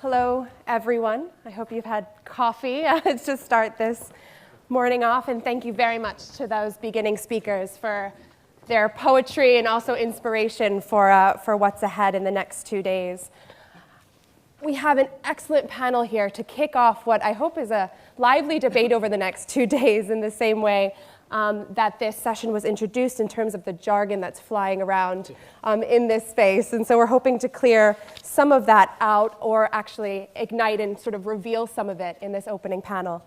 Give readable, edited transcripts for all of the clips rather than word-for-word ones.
Hello, everyone. I hope you've had coffee to start this morning off, and thank you very much to those beginning speakers for their poetry and also inspiration for what's ahead in the next 2 days. We have an excellent panel here to kick off what I hope is a lively debate over the next 2 days in the same way that this session was introduced in terms of the jargon that's flying around in this space. And so we're hoping to clear some of that out or actually ignite and sort of reveal some of it in this opening panel.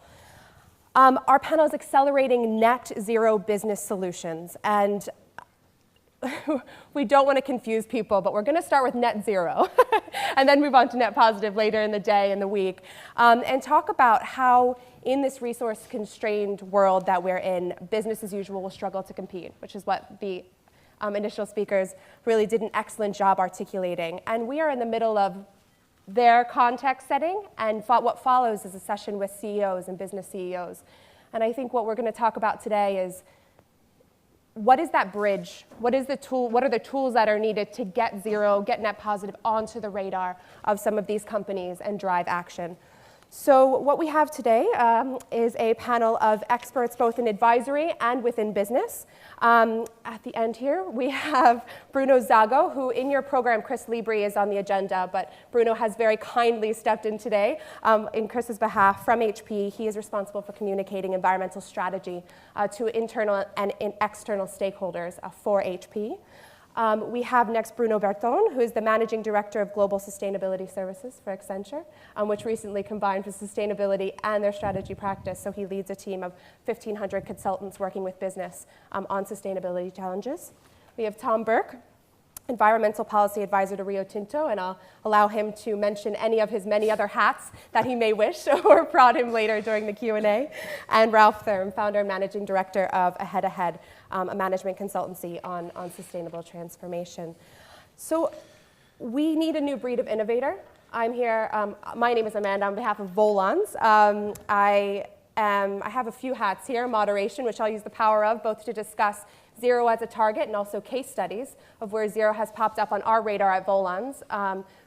Our panel is accelerating net zero business solutions. And we don't want to confuse people, but we're going to start with net zero and then move on to net positive later in the day and the week, and talk about how in this resource-constrained world that we're in, business as usual will struggle to compete, which is what the initial speakers really did an excellent job articulating. And we are in the middle of their context setting, and what follows is a session with CEOs and business CEOs. And I think what we're going to talk about today is what is that bridge? What is the tool? What are the tools that are needed to get zero, get net positive onto the radar of some of these companies and drive action? So what we have today is a panel of experts both in advisory and within business. At the end here, we have Bruno Zago, who in your program, Chris Librie is on the agenda, but Bruno has very kindly stepped in today in Chris's behalf from HP. He is responsible for communicating environmental strategy to internal and external stakeholders for HP. We have next Bruno Berthon, who is the Managing Director of Global Sustainability Services for Accenture, which recently combined for sustainability and their strategy practice. So he leads a team of 1,500 consultants working with business on sustainability challenges. We have Tom Burke, Environmental Policy Advisor to Rio Tinto, and I'll allow him to mention any of his many other hats that he may wish or prod him later during the Q&A. And Ralph Thurm, Founder and Managing Director of Ahead, a management consultancy on sustainable transformation. So we need a new breed of innovator. I'm here, my name is Amanda on behalf of Volans. I have a few hats here, moderation, which I'll use the power of both to discuss zero as a target and also case studies of where zero has popped up on our radar at Volans.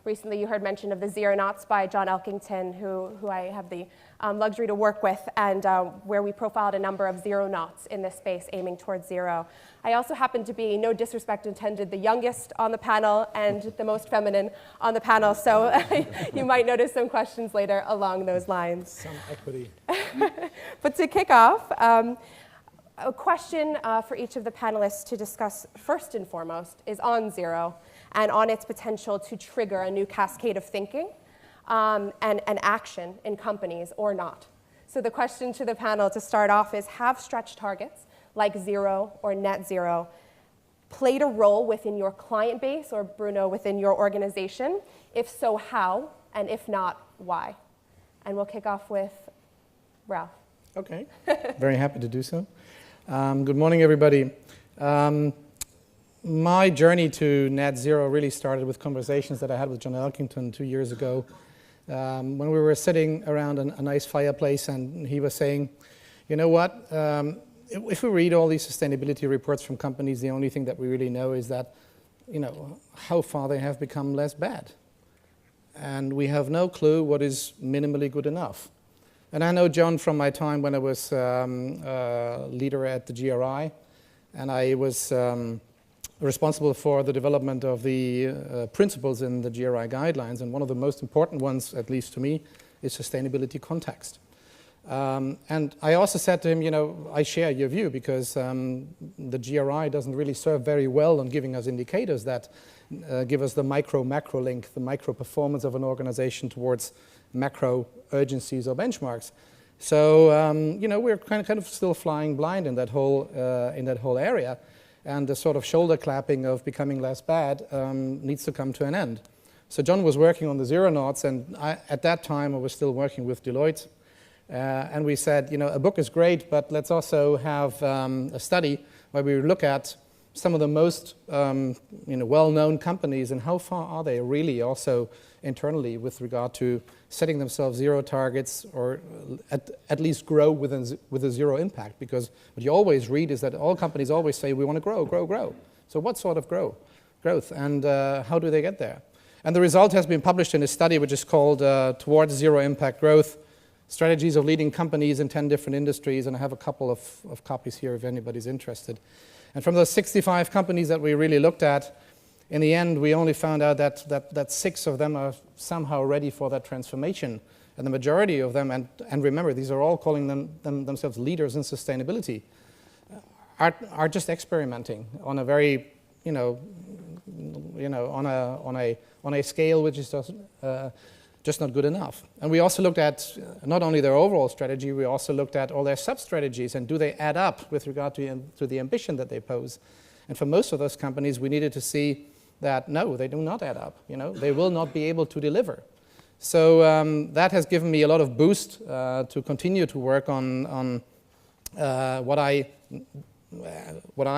Recently you heard mention of the Zero Knots by John Elkington, who I have the luxury to work with, and where we profiled a number of zero knots in this space aiming towards zero. I also happen to be, no disrespect intended, the youngest on the panel and the most feminine on the panel, so you might notice some questions later along those lines. Some equity. But to kick off, a question for each of the panelists to discuss first and foremost is on zero and on its potential to trigger a new cascade of thinking and action in companies or not. So the question to the panel to start off is, have stretch targets like zero or net zero played a role within your client base or, Bruno, within your organization? If so, how? And if not, why? And we'll kick off with Ralph. Okay, very happy to do so. Good morning, everybody. My journey to net zero really started with conversations that I had with John Elkington 2 years ago when we were sitting around a nice fireplace, and he was saying, you know what, if we read all these sustainability reports from companies, the only thing that we really know is that, you know, how far they have become less bad. And we have no clue what is minimally good enough. And I know John from my time when I was leader at the GRI, and I was responsible for the development of the principles in the GRI guidelines, and one of the most important ones, at least to me, is sustainability context. And I also said to him, you know, I share your view because the GRI doesn't really serve very well on giving us indicators that give us the micro-macro link, the micro performance of an organization towards macro urgencies or benchmarks. So you know, we're kind of still flying blind in that whole area, and the sort of shoulder clapping of becoming less bad needs to come to an end. So John was working on the zero knots, and at that time I was still working with Deloitte, and we said, you know, a book is great, but let's also have a study where we look at some of the most well-known companies and how far are they really also internally with regard to setting themselves zero targets, or at least grow with a zero impact. Because what you always read is that all companies always say we want to grow. So what sort of growth, and how do they get there? And the result has been published in a study which is called Towards Zero Impact Growth, Strategies of Leading Companies in 10 Different Industries, and I have a couple of copies here if anybody's interested. And from those 65 companies that we really looked at, in the end, we only found out that 6 of them are somehow ready for that transformation. And the majority of them, and remember, these are all calling themselves leaders in sustainability, are just experimenting on a very, on a scale which is just not good enough. And we also looked at not only their overall strategy, we also looked at all their sub-strategies and do they add up with regard to the ambition that they pose. And for most of those companies, we needed to see that no, they do not add up. They will not be able to deliver. So that has given me a lot of boost to continue to work on what I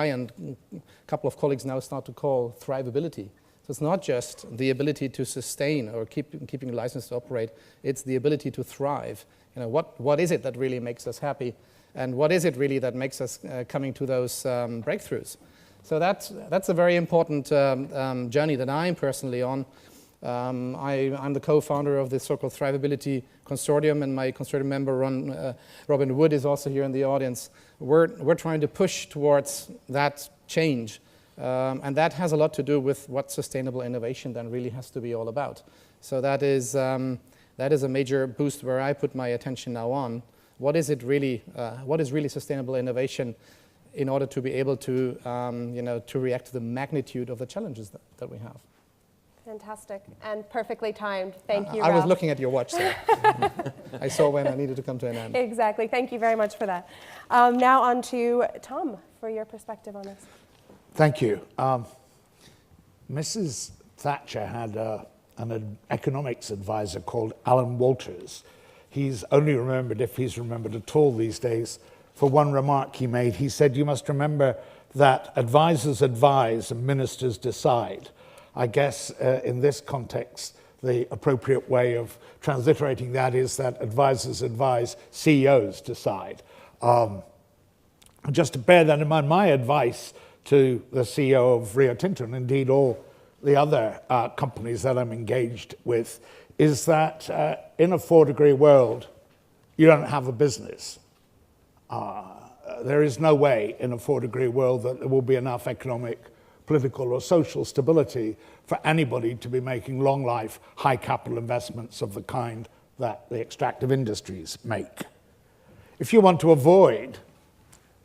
and a couple of colleagues now start to call thrivability. So it's not just the ability to sustain or keeping a license to operate, it's the ability to thrive. What is it that really makes us happy? And what is it really that makes us coming to those breakthroughs? So that's a very important journey that I'm personally on. I'm the co-founder of the so-called Thrivability Consortium, and my consortium member, Robin Wood, is also here in the audience. We're trying to push towards that change. And that has a lot to do with what sustainable innovation then really has to be all about. So that is a major boost where I put my attention now on. What is really sustainable innovation in order to be able to, to react to the magnitude of the challenges that we have. Fantastic and perfectly timed. Thank you, I was Ralph. looking at your watch, so I saw when I needed to come to an end. Exactly. Thank you very much for that. Now on to Tom for your perspective on this. Thank you. Mrs. Thatcher had an economics advisor called Alan Walters. He's only remembered, if he's remembered at all these days, for one remark he made. He said, you must remember that advisors advise and ministers decide. I guess in this context, the appropriate way of transliterating that is that advisors advise, CEOs decide. Just to bear that in mind, my advice to the CEO of Rio Tinto, and indeed all the other companies that I'm engaged with, is that in a 4-degree world, you don't have a business. There is no way in a 4-degree world that there will be enough economic, political or social stability for anybody to be making long-life, high-capital investments of the kind that the extractive industries make. If you want to avoid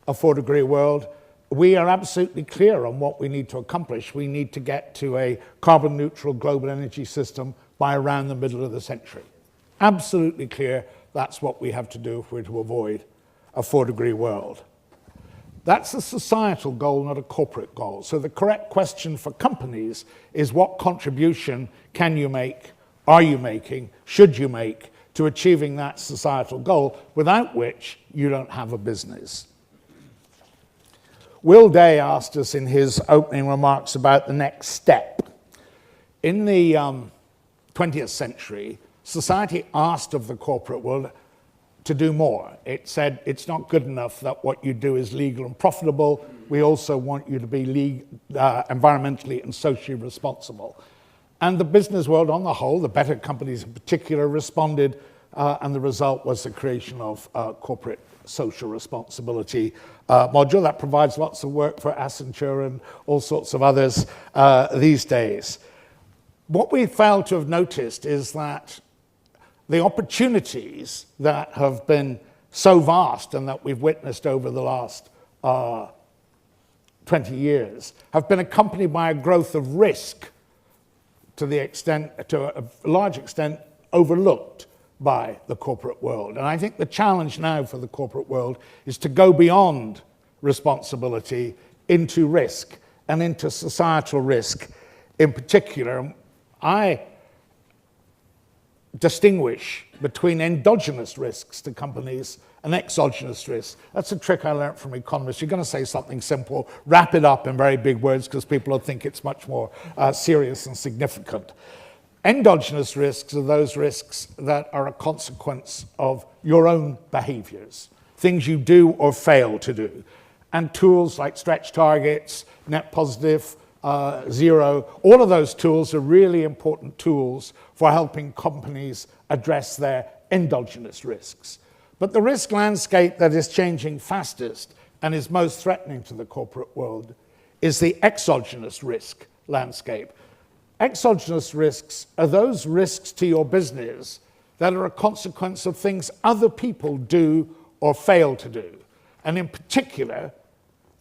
a 4-degree world, we are absolutely clear on what we need to accomplish. We need to get to a carbon-neutral global energy system by around the middle of the century. Absolutely clear that's what we have to do if we're to avoid a 4-degree world. That's a societal goal, not a corporate goal. So the correct question for companies is what contribution can you make, are you making, should you make to achieving that societal goal, without which you don't have a business. Will Day asked us in his opening remarks about the next step. In the 20th century, society asked of the corporate world to do more. It said it's not good enough that what you do is legal and profitable. We also want you to be environmentally and socially responsible. And the business world on the whole, the better companies in particular, responded, and the result was the creation of corporate social responsibility module that provides lots of work for Accenture and all sorts of others these days. What we failed to have noticed is that the opportunities that have been so vast and that we've witnessed over the last 20 years have been accompanied by a growth of risk to a large extent, overlooked by the corporate world. And I think the challenge now for the corporate world is to go beyond responsibility into risk and into societal risk in particular. I distinguish between endogenous risks to companies and exogenous risks. That's a trick I learned from economists. You're going to say something simple, wrap it up in very big words because people will think it's much more serious and significant. Endogenous risks are those risks that are a consequence of your own behaviors, things you do or fail to do. And tools like stretch targets, net positive zero, all of those tools are really important tools for helping companies address their endogenous risks. But the risk landscape that is changing fastest and is most threatening to the corporate world is the exogenous risk landscape. Exogenous risks are those risks to your business that are a consequence of things other people do or fail to do. And in particular,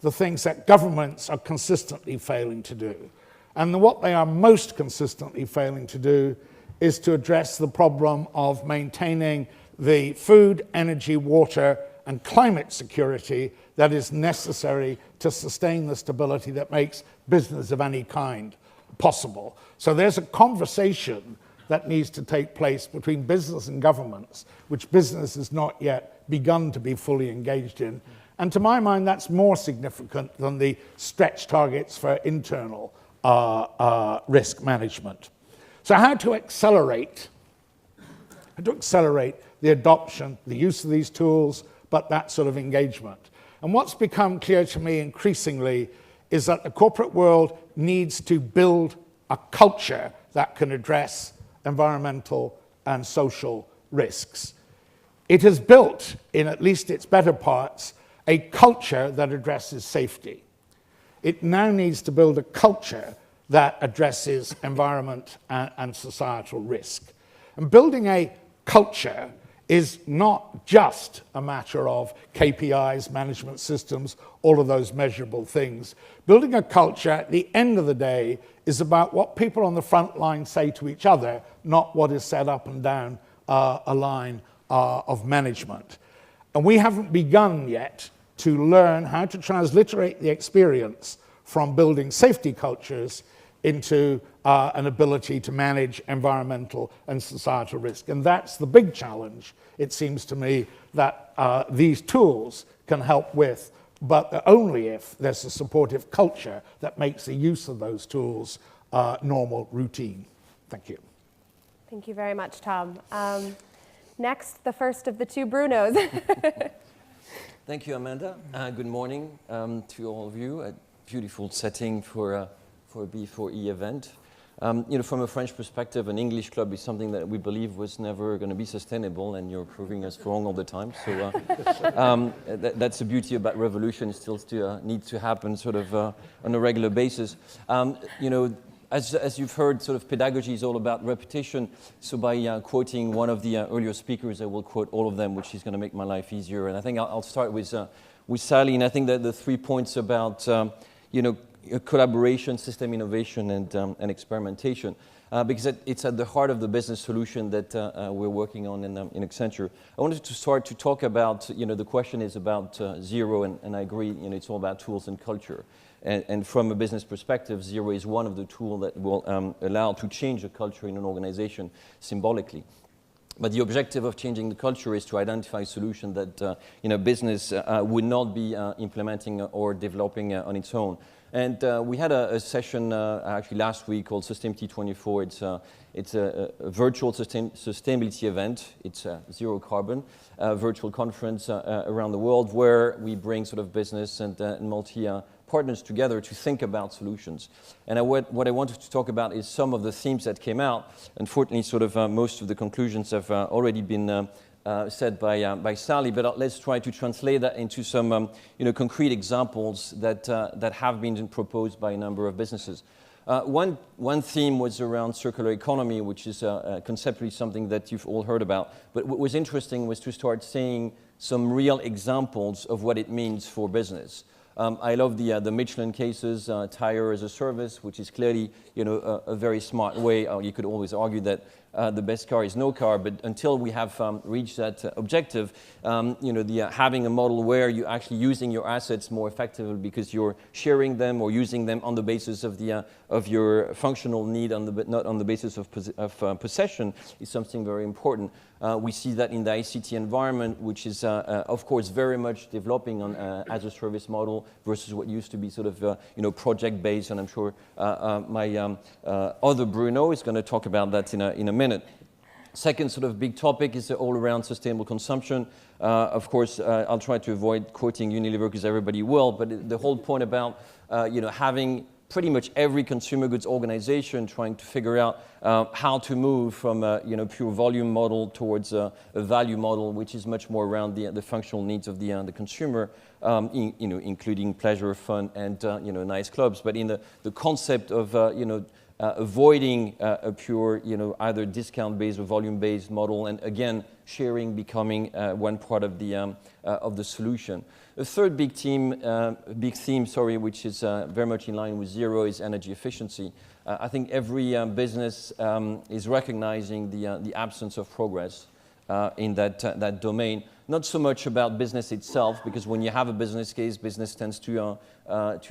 the things that governments are consistently failing to do. And what they are most consistently failing to do is to address the problem of maintaining the food, energy, water, and climate security that is necessary to sustain the stability that makes business of any kind possible. So there's a conversation that needs to take place between business and governments, which business has not yet begun to be fully engaged in. And to my mind, that's more significant than the stretch targets for internal risk management. So how to accelerate the adoption, the use of these tools, but that sort of engagement. And what's become clear to me increasingly is that the corporate world needs to build a culture that can address environmental and social risks. It has built, in at least its better parts, a culture that addresses safety. It now needs to build a culture that addresses environment and societal risk. And building a culture is not just a matter of KPIs, management systems, all of those measurable things. Building a culture, at the end of the day, is about what people on the front line say to each other, not what is said up and down a line of management. And we haven't begun yet to learn how to transliterate the experience from building safety cultures into an ability to manage environmental and societal risk. And that's the big challenge, it seems to me, that these tools can help with, but only if there's a supportive culture that makes the use of those tools normal, routine. Thank you. Thank you very much, Tom. Next, the first of the two Brunos. Thank you, Amanda. Good morning to all of you. A beautiful setting for a B4E event. From a French perspective, an English club is something that we believe was never going to be sustainable, and you're proving us wrong all the time. So that's the beauty about revolution. It still needs to happen sort of on a regular basis. As you've heard, sort of pedagogy is all about repetition. So by quoting one of the earlier speakers, I will quote all of them, which is going to make my life easier. And I think I'll start with Sally. And I think that the 3 points about collaboration, system innovation, and experimentation, because it's at the heart of the business solution that we're working on in Accenture. I wanted to start to talk about, the question is about zero, and I agree, it's all about tools and culture. And from a business perspective, zero is one of the tools that will allow to change the culture in an organization symbolically. But the objective of changing the culture is to identify solutions that business would not be implementing or developing on its own. And we had a session actually last week called Sustainability 24. It's a virtual sustainability event. It's a zero carbon virtual conference around the world where we bring sort of business and partners together to think about solutions. And what I wanted to talk about is some of the themes that came out. Unfortunately, sort of most of the conclusions have already been said by Sally, but let's try to translate that into some concrete examples that have been proposed by a number of businesses. One theme was around circular economy, which is conceptually something that you've all heard about. But what was interesting was to start seeing some real examples of what it means for business. I love the Michelin cases, tire as a service, which is clearly a very smart way. You could always argue that the best car is no car, but until we have reached that objective, having a model where you're actually using your assets more effectively because you're sharing them or using them on the basis of your functional need, not on the basis of possession, is something very important. We see that in the ICT environment, which is, of course, very much developing on as a service model versus what used to be sort of, project-based. And I'm sure my other Bruno is going to talk about that in a minute. Second sort of big topic is all around sustainable consumption. Of course, I'll try to avoid quoting Unilever because everybody will, but the whole point about having pretty much every consumer goods organization trying to figure out how to move from a pure volume model towards a value model, which is much more around the functional needs of the consumer, including pleasure, fun, and nice clubs. But in the concept of avoiding a pure either discount-based or volume-based model, and again sharing becoming one part of the solution. The third big theme, which is very much in line with zero, is energy efficiency. I think every business is recognizing the absence of progress in that domain. Not so much about business itself, because when you have a business case, business tends to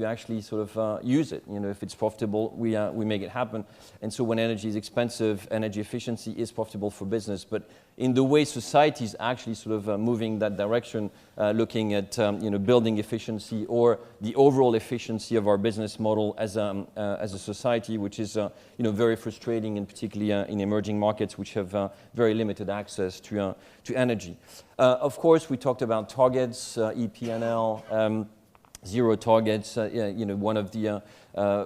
actually sort of use it. If it's profitable, we make it happen. And so when energy is expensive, energy efficiency is profitable for business. But in the way society is actually sort of moving that direction, looking at building efficiency or the overall efficiency of our business model as a society, which is very frustrating, and particularly in emerging markets, which have very limited access to energy. Of course, we talked about targets, EP&L, zero targets. One of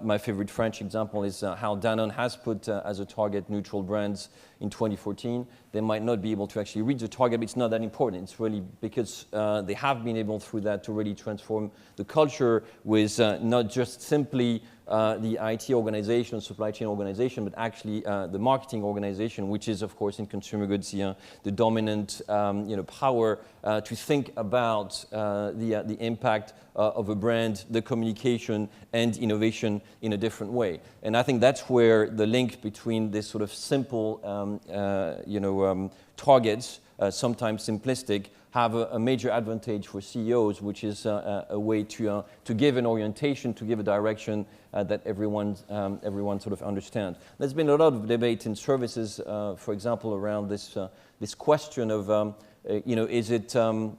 my favorite French example is how Danone has put as a target neutral brands in 2014. They might not be able to actually reach the target, but it's not that important. It's really because they have been able through that to really transform the culture with not just simply the IT organization, supply chain organization, but actually the marketing organization, which is, of course, in consumer goods, the dominant power to think about the impact of a brand, the communication, and innovation in a different way. And I think that's where the link between this sort of simple targets, sometimes simplistic, have a major advantage for CEOs, which is a way to give an orientation, to give a direction that everyone sort of understands. There's been a lot of debate in services, for example, around this question of is it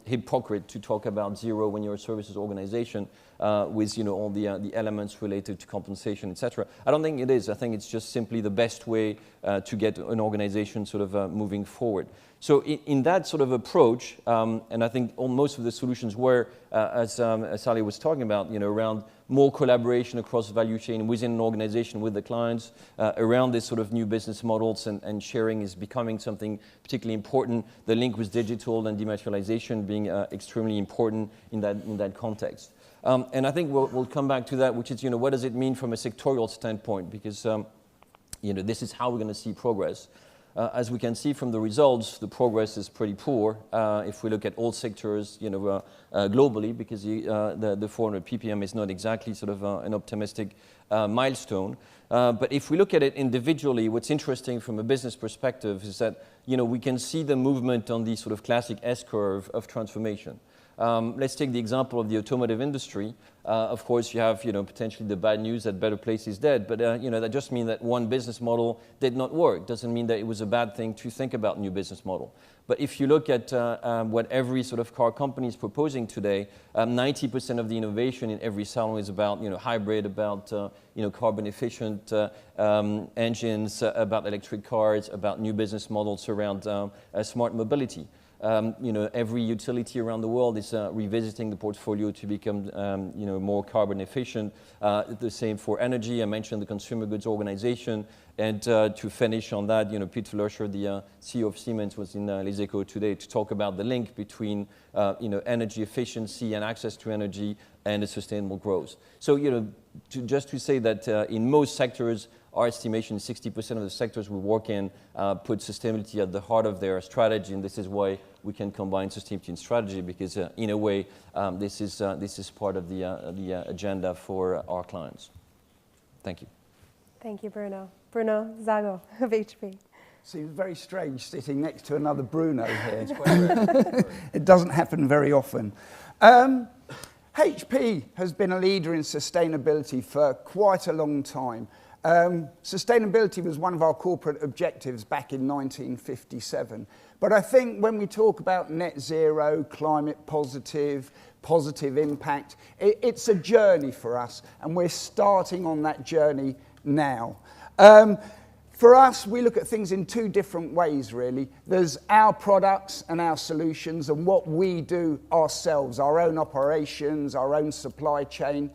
hypocrite to talk about zero when you're a services organization with all the elements related to compensation, etc. I don't think it is. I think it's just simply the best way to get an organization sort of moving forward. So in that sort of approach, and I think most of the solutions were, as Sally was talking about, around more collaboration across the value chain within an organization with the clients, around this sort of new business models, and sharing is becoming something particularly important. The link with digital and dematerialization being extremely important in that context. And I think we'll come back to that, which is, what does it mean from a sectorial standpoint? Because, this is how we're going to see progress. As we can see from the results, the progress is pretty poor if we look at all sectors, globally, because the 400 ppm is not exactly sort of an optimistic milestone. But if we look at it individually, what's interesting from a business perspective is that, we can see the movement on the sort of classic S-curve of transformation. Let's take the example of the automotive industry. Of course, you have potentially the bad news that Better Place is dead, but that just means that one business model did not work. Doesn't mean that it was a bad thing to think about new business model. But if you look at what every sort of car company is proposing today, 90% of the innovation in every salon is about hybrid, about carbon efficient engines, about electric cars, about new business models around smart mobility. Every utility around the world is revisiting the portfolio to become, more carbon efficient. The same for energy. I mentioned the consumer goods organization. And to finish on that, Peter Löscher, the CEO of Siemens, was in Les Echos today to talk about the link between, energy efficiency and access to energy and a sustainable growth. So, just to say that in most sectors, our estimation is 60% of the sectors we work in put sustainability at the heart of their strategy, and this is why we can combine sustainability and strategy, because in a way, this is part of the agenda for our clients. Thank you. Thank you, Bruno. Bruno Zago of HP. Seems very strange sitting next to another Bruno here. It doesn't happen very often. HP has been a leader in sustainability for quite a long time. Sustainability was one of our corporate objectives back in 1957. But I think when we talk about net zero, climate positive impact, it's a journey for us, and we're starting on that journey now. For us, we look at things in two different ways, really. There's our products and our solutions and what we do ourselves, our own operations, our own supply chain.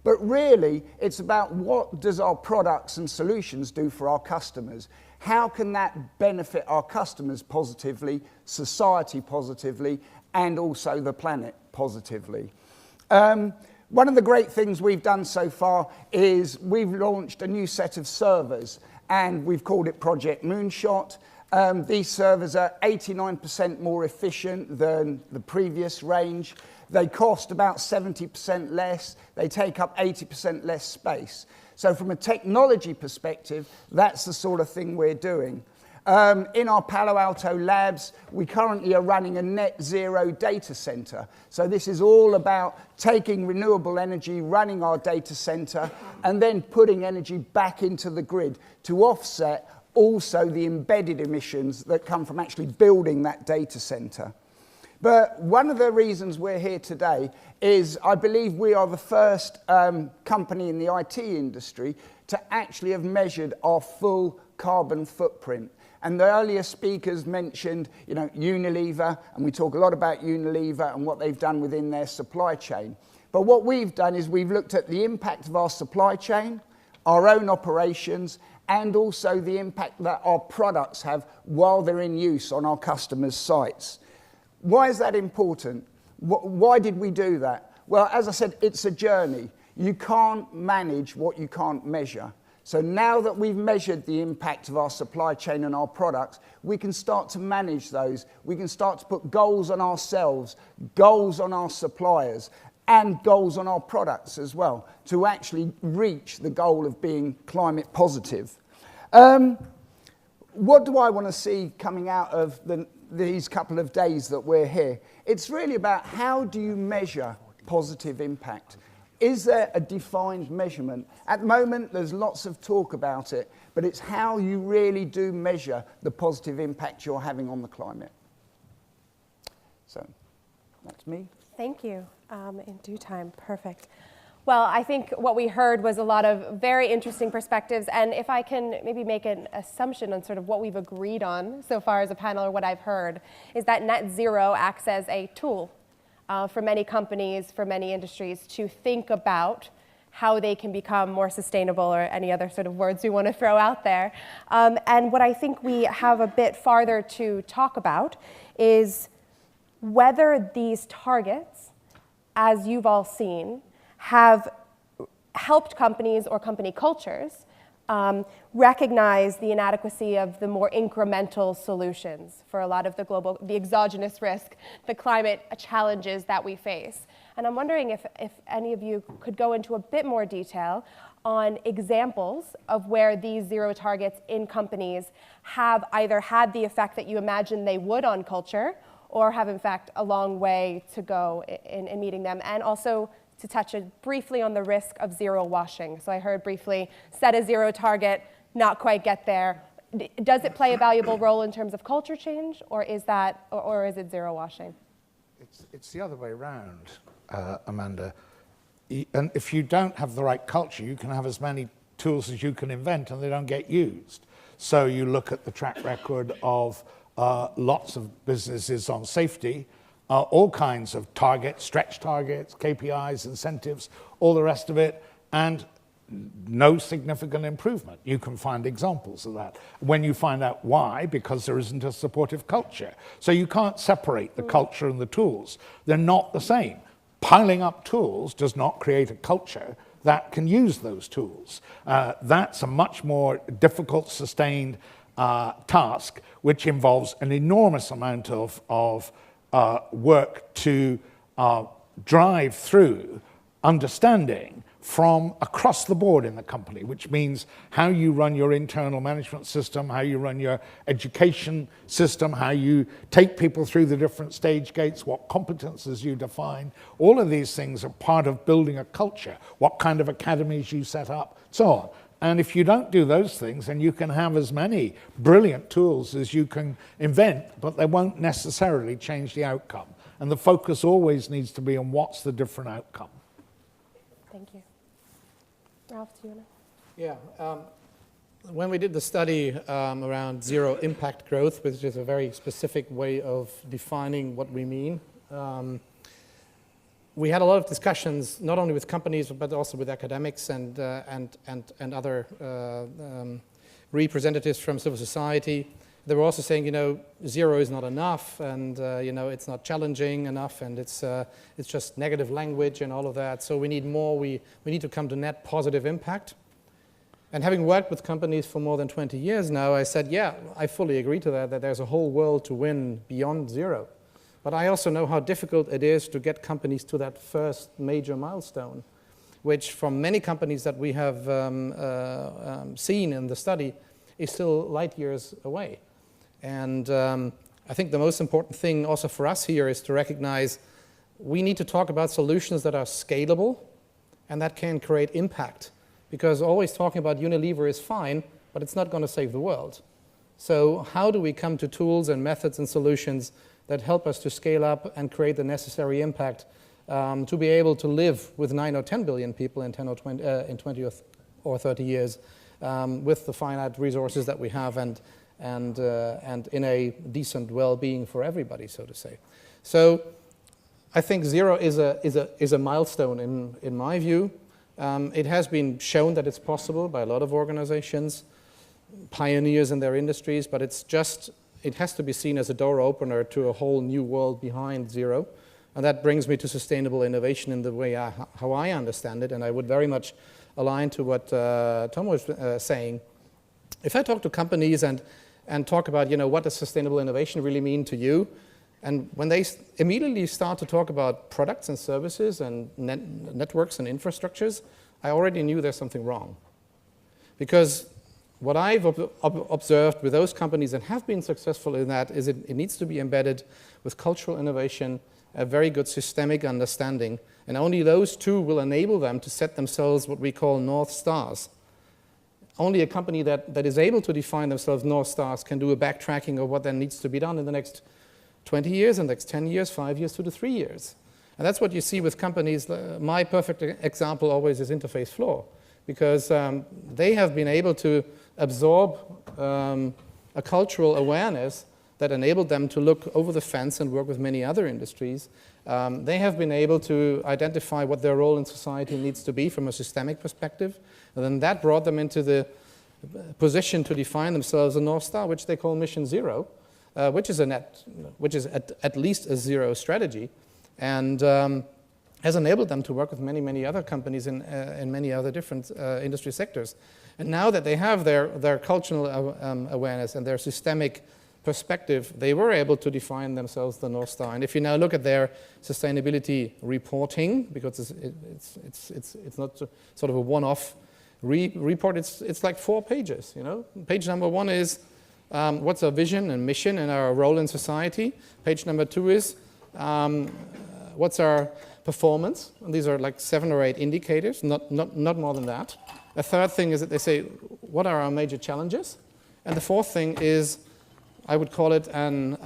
But really, it's about what does our products and solutions do for our customers? How can that benefit our customers positively, society positively, and also the planet positively? One of the great things we've done so far is we've launched a new set of servers, and we've called it Project Moonshot. These servers are 89% more efficient than the previous range. They cost about 70% less. They take up 80% less space. So from a technology perspective, that's the sort of thing we're doing. In our Palo Alto labs, we currently are running a net zero data center. So this is all about taking renewable energy, running our data center, and then putting energy back into the grid to offset also the embedded emissions that come from actually building that data center. But one of the reasons we're here today is I believe we are the first company in the IT industry to actually have measured our full carbon footprint. And the earlier speakers mentioned, Unilever, and we talk a lot about Unilever and what they've done within their supply chain. But what we've done is we've looked at the impact of our supply chain, our own operations, and also the impact that our products have while they're in use on our customers' sites. Why is that important? Why did we do that? Well, as I said, it's a journey. You can't manage what you can't measure. So now that we've measured the impact of our supply chain and our products, we can start to manage those. We can start to put goals on ourselves, goals on our suppliers, and goals on our products as well, to actually reach the goal of being climate positive. What do I want to see coming out of these couple of days that we're here? It's really about how do you measure positive impact? Is there a defined measurement? At the moment, there's lots of talk about it, but it's how you really do measure the positive impact you're having on the climate. So, that's me. Thank you. In due time, perfect. Well, I think what we heard was a lot of very interesting perspectives, and if I can maybe make an assumption on sort of what we've agreed on so far as a panel, or what I've heard, is that net zero acts as a tool for many companies, for many industries, to think about how they can become more sustainable, or any other sort of words we want to throw out there. And what I think we have a bit farther to talk about is whether these targets, as you've all seen, have helped companies or company cultures recognize the inadequacy of the more incremental solutions for a lot of the exogenous risk, the climate challenges that we face. And I'm wondering if any of you could go into a bit more detail on examples of where these zero targets in companies have either had the effect that you imagine they would on culture, or have in fact a long way to go in meeting them, and also to touch briefly on the risk of zero washing. So I heard briefly, set a zero target, not quite get there. Does it play a valuable role in terms of culture change, or is it zero washing? It's the other way around, Amanda. And if you don't have the right culture, you can have as many tools as you can invent and they don't get used. So you look at the track record of lots of businesses on safety, all kinds of targets, stretch targets, KPIs, incentives, all the rest of it, and no significant improvement. You can find examples of that. When you find out why, because there isn't a supportive culture. So you can't separate the culture and the tools. They're not the same. Piling up tools does not create a culture that can use those tools. That's a much more difficult, sustained task, which involves an enormous amount of work to drive through understanding from across the board in the company, which means how you run your internal management system, how you run your education system, how you take people through the different stage gates, what competences you define. All of these things are part of building a culture, what kind of academies you set up, so on. And if you don't do those things, then you can have as many brilliant tools as you can invent, but they won't necessarily change the outcome. And the focus always needs to be on what's the different outcome. Thank you. Ralph, do you want to? Yeah. When we did the study around zero impact growth, which is a very specific way of defining what we mean, we had a lot of discussions, not only with companies, but also with academics and other representatives from civil society. They were also saying, zero is not enough, and it's not challenging enough, and it's just negative language and all of that. So we need more. We need to come to net positive impact. And having worked with companies for more than 20 years now, I said, yeah, I fully agree to that there's a whole world to win beyond zero. But I also know how difficult it is to get companies to that first major milestone, which from many companies that we have seen in the study is still light years away. And I think the most important thing also for us here is to recognize we need to talk about solutions that are scalable and that can create impact. Because always talking about Unilever is fine, but it's not going to save the world. So how do we come to tools and methods and solutions that help us to scale up and create the necessary impact to be able to live with 9 or 10 billion people in 10 or 20, in 20 or 30 years with the finite resources that we have and in a decent well-being for everybody, so to say. So I think zero is a milestone in my view. It has been shown that it's possible by a lot of organizations, pioneers in their industries, but it has to be seen as a door opener to a whole new world behind zero. And that brings me to sustainable innovation in the way how I understand it, and I would very much align to what Tom was saying. If I talk to companies and talk about, what does sustainable innovation really mean to you, and when they immediately start to talk about products and services and networks and infrastructures, I already knew there's something wrong. Because what I've observed with those companies that have been successful in that is it needs to be embedded with cultural innovation, a very good systemic understanding, and only those two will enable them to set themselves what we call North Stars. Only a company that is able to define themselves North Stars can do a backtracking of what then needs to be done in the next 20 years, and the next 10 years, 5 years, 2 to 3 years. And that's what you see with companies. My perfect example always is Interface Floor, because they have been able to absorb a cultural awareness that enabled them to look over the fence and work with many other industries. They have been able to identify what their role in society needs to be from a systemic perspective, and then that brought them into the position to define themselves a North Star, which they call Mission Zero, which is at least a zero strategy, and has enabled them to work with many, many other companies in many other different industry sectors. And now that they have their cultural awareness and their systemic perspective, they were able to define themselves the North Star. And if you now look at their sustainability reporting, because it's not sort of a one-off report, it's like 4 pages. Page number 1 is what's our vision and mission and our role in society. Page number 2 is what's our performance. And these are like 7 or 8 indicators, not more than that. A third thing is that they say, what are our major challenges? And the fourth thing is, I would call it an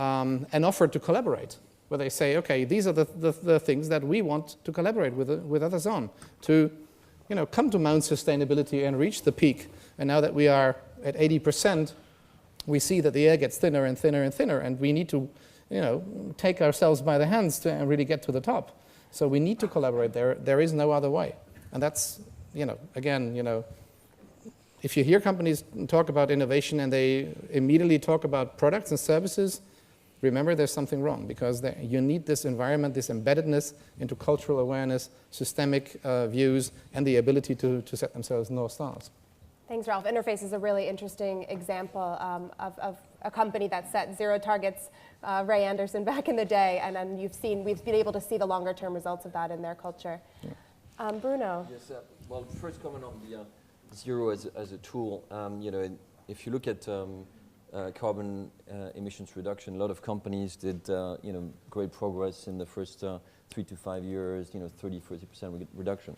offer to collaborate, where they say, okay, these are the things that we want to collaborate with others on, to come to Mount Sustainability and reach the peak. And now that we are at 80%, we see that the air gets thinner and thinner and thinner, and we need to take ourselves by the hands to really get to the top. So we need to collaborate. There is no other way. And that's, again, if you hear companies talk about innovation and they immediately talk about products and services, remember there's something wrong, because you need this environment, this embeddedness into cultural awareness, systemic views, and the ability to set themselves North Stars. Thanks, Ralph. Interface is a really interesting example of a company that set zero targets, Ray Anderson back in the day, and then we've been able to see the longer term results of that in their culture. Yeah. Bruno. Yes, well, first comment on the zero as a tool. If you look at carbon emissions reduction, a lot of companies did great progress in the first 3 to 5 years, 30-40% reduction.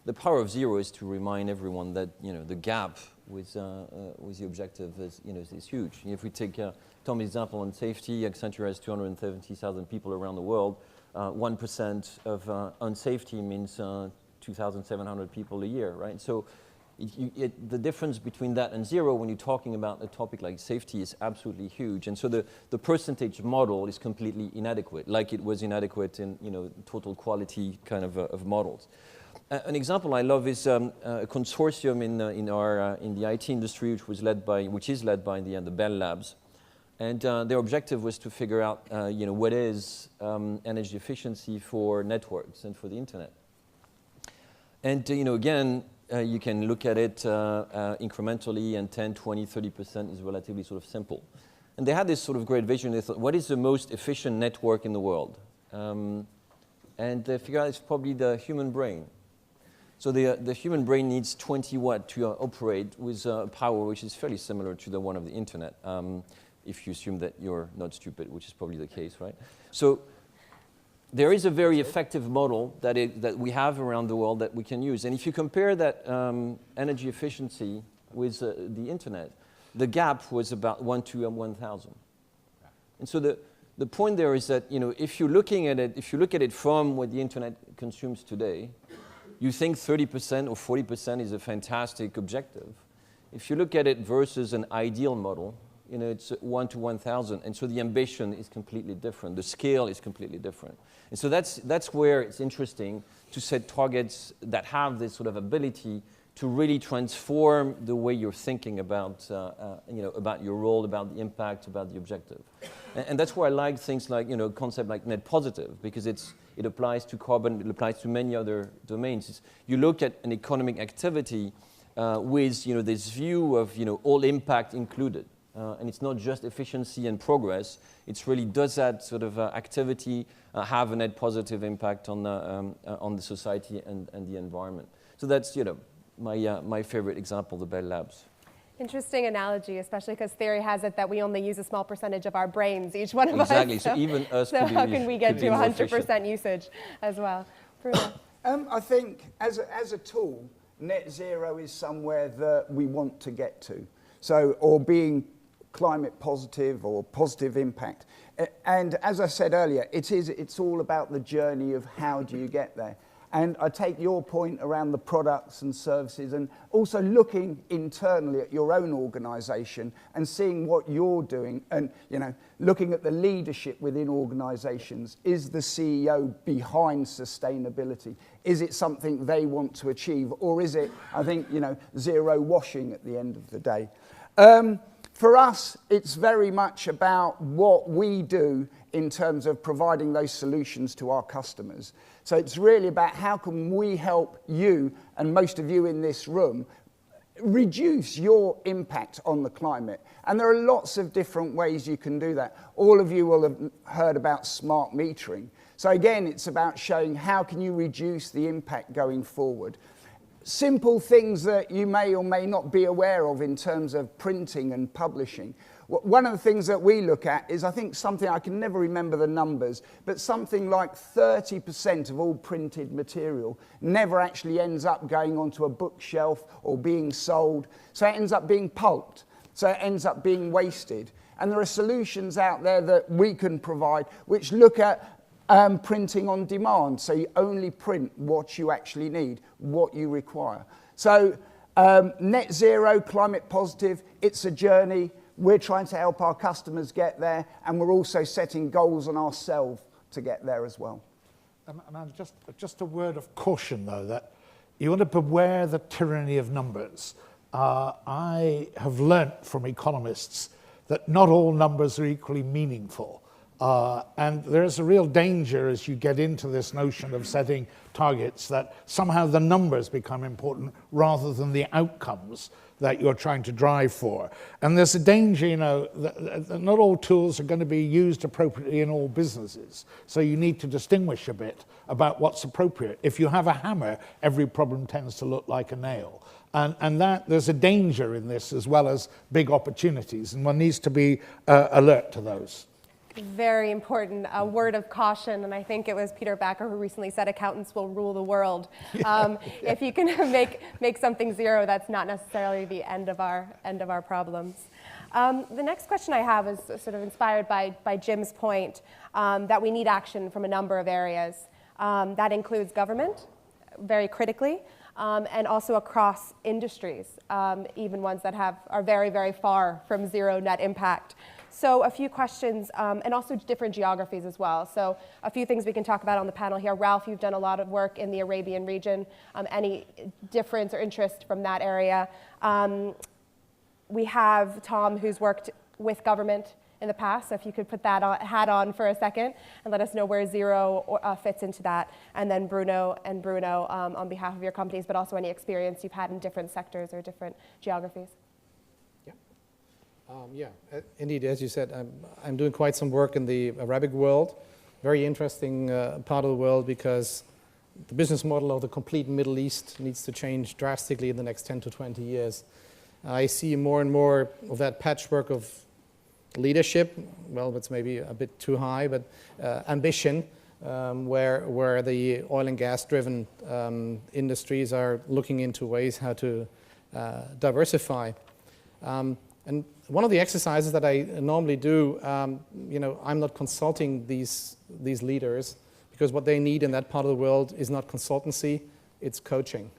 The power of zero is to remind everyone that the gap with the objective is huge. If we take Tom's example on safety, Accenture has 270,000 people around the world. 1% of unsafety means 2,700 people a year, right? So the difference between that and zero when you're talking about a topic like safety is absolutely huge. And so the percentage model is completely inadequate, like it was inadequate in total quality kind of models. An example I love is a consortium in the IT industry, which is led by the Bell Labs, and their objective was to figure out what is energy efficiency for networks and for the internet. And again, you can look at it incrementally, and 10, 20, 30% is relatively sort of simple. And they had this sort of great vision. They thought, what is the most efficient network in the world? And they figured out it's probably the human brain. So the human brain needs 20 watts to operate with power which is fairly similar to the one of the internet, if you assume that you're not stupid, which is probably the case, right? So there is a very effective model that we have around the world that we can use. And if you compare that energy efficiency with the internet, the gap was about 1 to 1,000. And so the point there is that if you're looking at it from what the internet consumes today, you think 30% or 40% is a fantastic objective. If you look at it versus an ideal model, it's 1 to 1,000, and so the ambition is completely different. The scale is completely different. And so that's where it's interesting to set targets that have this sort of ability to really transform the way you're thinking about, about your role, about the impact, about the objective. And that's where I like things like, a concept like net positive, because it applies to carbon, it applies to many other domains. You look at an economic activity with, this view of, all impact included. And it's not just efficiency and progress. It's really, does that sort of activity have a net positive impact on the society and the environment? So that's, my favorite example, the Bell Labs. Interesting analogy, especially because theory has it that we only use a small percentage of our brains, each one of us. Exactly, so even us so how can we get to 100% usage as well? Bruno? I think as a tool, net zero is somewhere that we want to get to. So, or being climate positive or positive impact. And as I said earlier, it's all about the journey of how do you get there. And I take your point around the products and services, and also looking internally at your own organisation and seeing what you're doing, and looking at the leadership within organisations. Is the CEO behind sustainability? Is it something they want to achieve, or is it, I think, zero washing at the end of the day? For us, it's very much about what we do in terms of providing those solutions to our customers. So it's really about how can we help you, and most of you in this room, reduce your impact on the climate. And there are lots of different ways you can do that. All of you will have heard about smart metering. So again, it's about showing how can you reduce the impact going forward. Simple things that you may or may not be aware of in terms of printing and publishing. One of the things that we look at is, I think, something, I can never remember the numbers, but something like 30% of all printed material never actually ends up going onto a bookshelf or being sold. So it ends up being pulped. So it ends up being wasted. And there are solutions out there that we can provide which look at printing on demand, so you only print what you actually need, what you require. So net zero, climate positive, it's a journey. We're trying to help our customers get there, and we're also setting goals on ourselves to get there as well. And just a word of caution, though, that you want to beware the tyranny of numbers. I have learnt from economists that not all numbers are equally meaningful. And there is a real danger as you get into this notion of setting targets that somehow the numbers become important rather than the outcomes that you're trying to drive for. And there's a danger, that not all tools are going to be used appropriately in all businesses. So you need to distinguish a bit about what's appropriate. If you have a hammer, every problem tends to look like a nail. And that there's a danger in this as well as big opportunities, and one needs to be alert to those. Very important, a word of caution, and I think it was Peter Backer who recently said accountants will rule the world. If you can make something zero, that's not necessarily the end of our problems. The next question I have is sort of inspired by Jim's point that we need action from a number of areas. That includes government, very critically. and also across industries, even ones that are very, very far from zero net impact. So a few questions, and also different geographies as well. So a few things we can talk about on the panel here. Ralph, you've done a lot of work in the Arabian region. Any difference or interest from that area? We have Tom, who's worked with government in the past, so if you could put that hat on for a second and let us know where zero fits into that. And then Bruno on behalf of your companies, but also any experience you've had in different sectors or different geographies. Indeed, as you said, I'm doing quite some work in the Arabic world. Very interesting part of the world, because the business model of the complete Middle East needs to change drastically in the next 10 to 20 years. I see more and more of that patchwork of leadership, well, that's maybe a bit too high, but ambition, where the oil and gas driven industries are looking into ways how to diversify. And one of the exercises that I normally do, I'm not consulting these leaders, because what they need in that part of the world is not consultancy, it's coaching.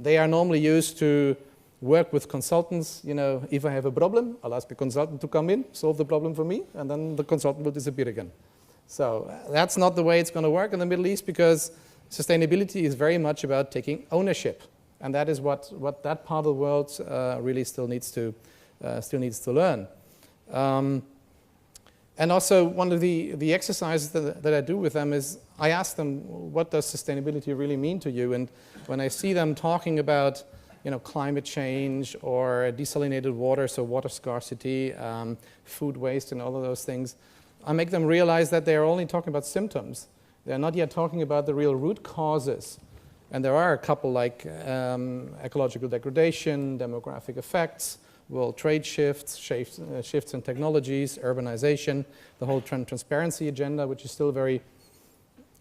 They are normally used to work with consultants. If I have a problem, I'll ask the consultant to come in, solve the problem for me, and then the consultant will disappear again. So that's not the way it's going to work in the Middle East, because sustainability is very much about taking ownership. And that is what that part of the world really still needs to learn. And also, one of the exercises that I do with them is I ask them, what does sustainability really mean to you? And when I see them talking about climate change or desalinated water, so water scarcity, food waste, and all of those things, I make them realize that they are only talking about symptoms. They're not yet talking about the real root causes. And there are a couple like ecological degradation, demographic effects, world trade shifts in technologies, urbanization, the whole transparency agenda, which is still very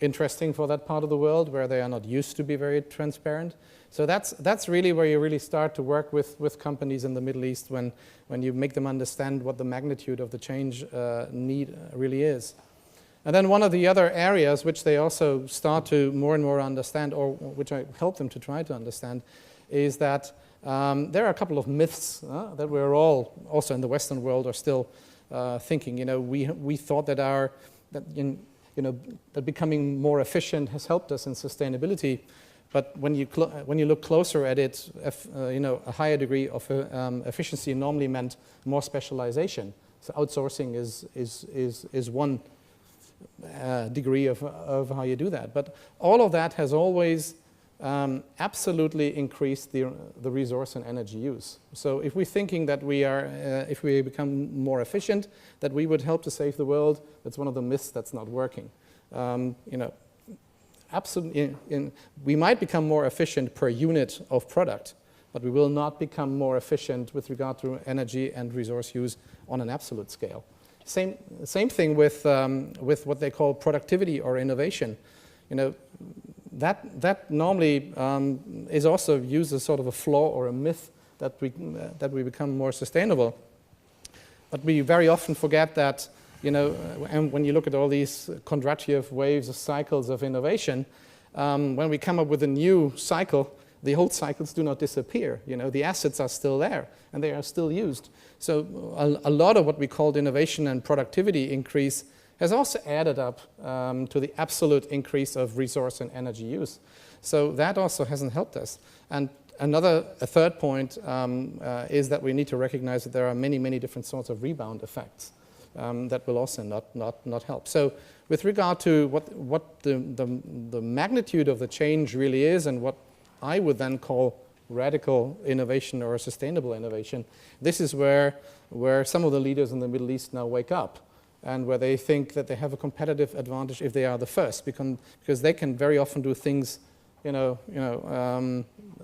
interesting for that part of the world where they are not used to be very transparent. So that's really where you really start to work with companies in the Middle East, when you make them understand what the magnitude of the change need really is. And then one of the other areas which they also start to more and more understand, or which I help them to try to understand, is that there are a couple of myths that we're all, also in the Western world, are still thinking. We thought that that becoming more efficient has helped us in sustainability, but when you look closer at it, a higher degree of efficiency normally meant more specialization. So outsourcing is one degree of how you do that. But all of that has always absolutely increased the resource and energy use. So if we're thinking that if we become more efficient, that we would help to save the world, that's one of the myths that's not working. Absolutely, we might become more efficient per unit of product, but we will not become more efficient with regard to energy and resource use on an absolute scale. Same thing with what they call productivity or innovation. That normally is also used as sort of a flaw or a myth that we become more sustainable. But we very often forget that, and when you look at all these Kondratyov waves of cycles of innovation, when we come up with a new cycle, the old cycles do not disappear. The assets are still there and they are still used. So a lot of what we called innovation and productivity increase has also added up to the absolute increase of resource and energy use. So that also hasn't helped us. And a third point is that we need to recognize that there are many, many different sorts of rebound effects that will also not help. So with regard to what the magnitude of the change really is, and what I would then call radical innovation or sustainable innovation, this is where some of the leaders in the Middle East now wake up, and where they think that they have a competitive advantage if they are the first, because they can very often do things, for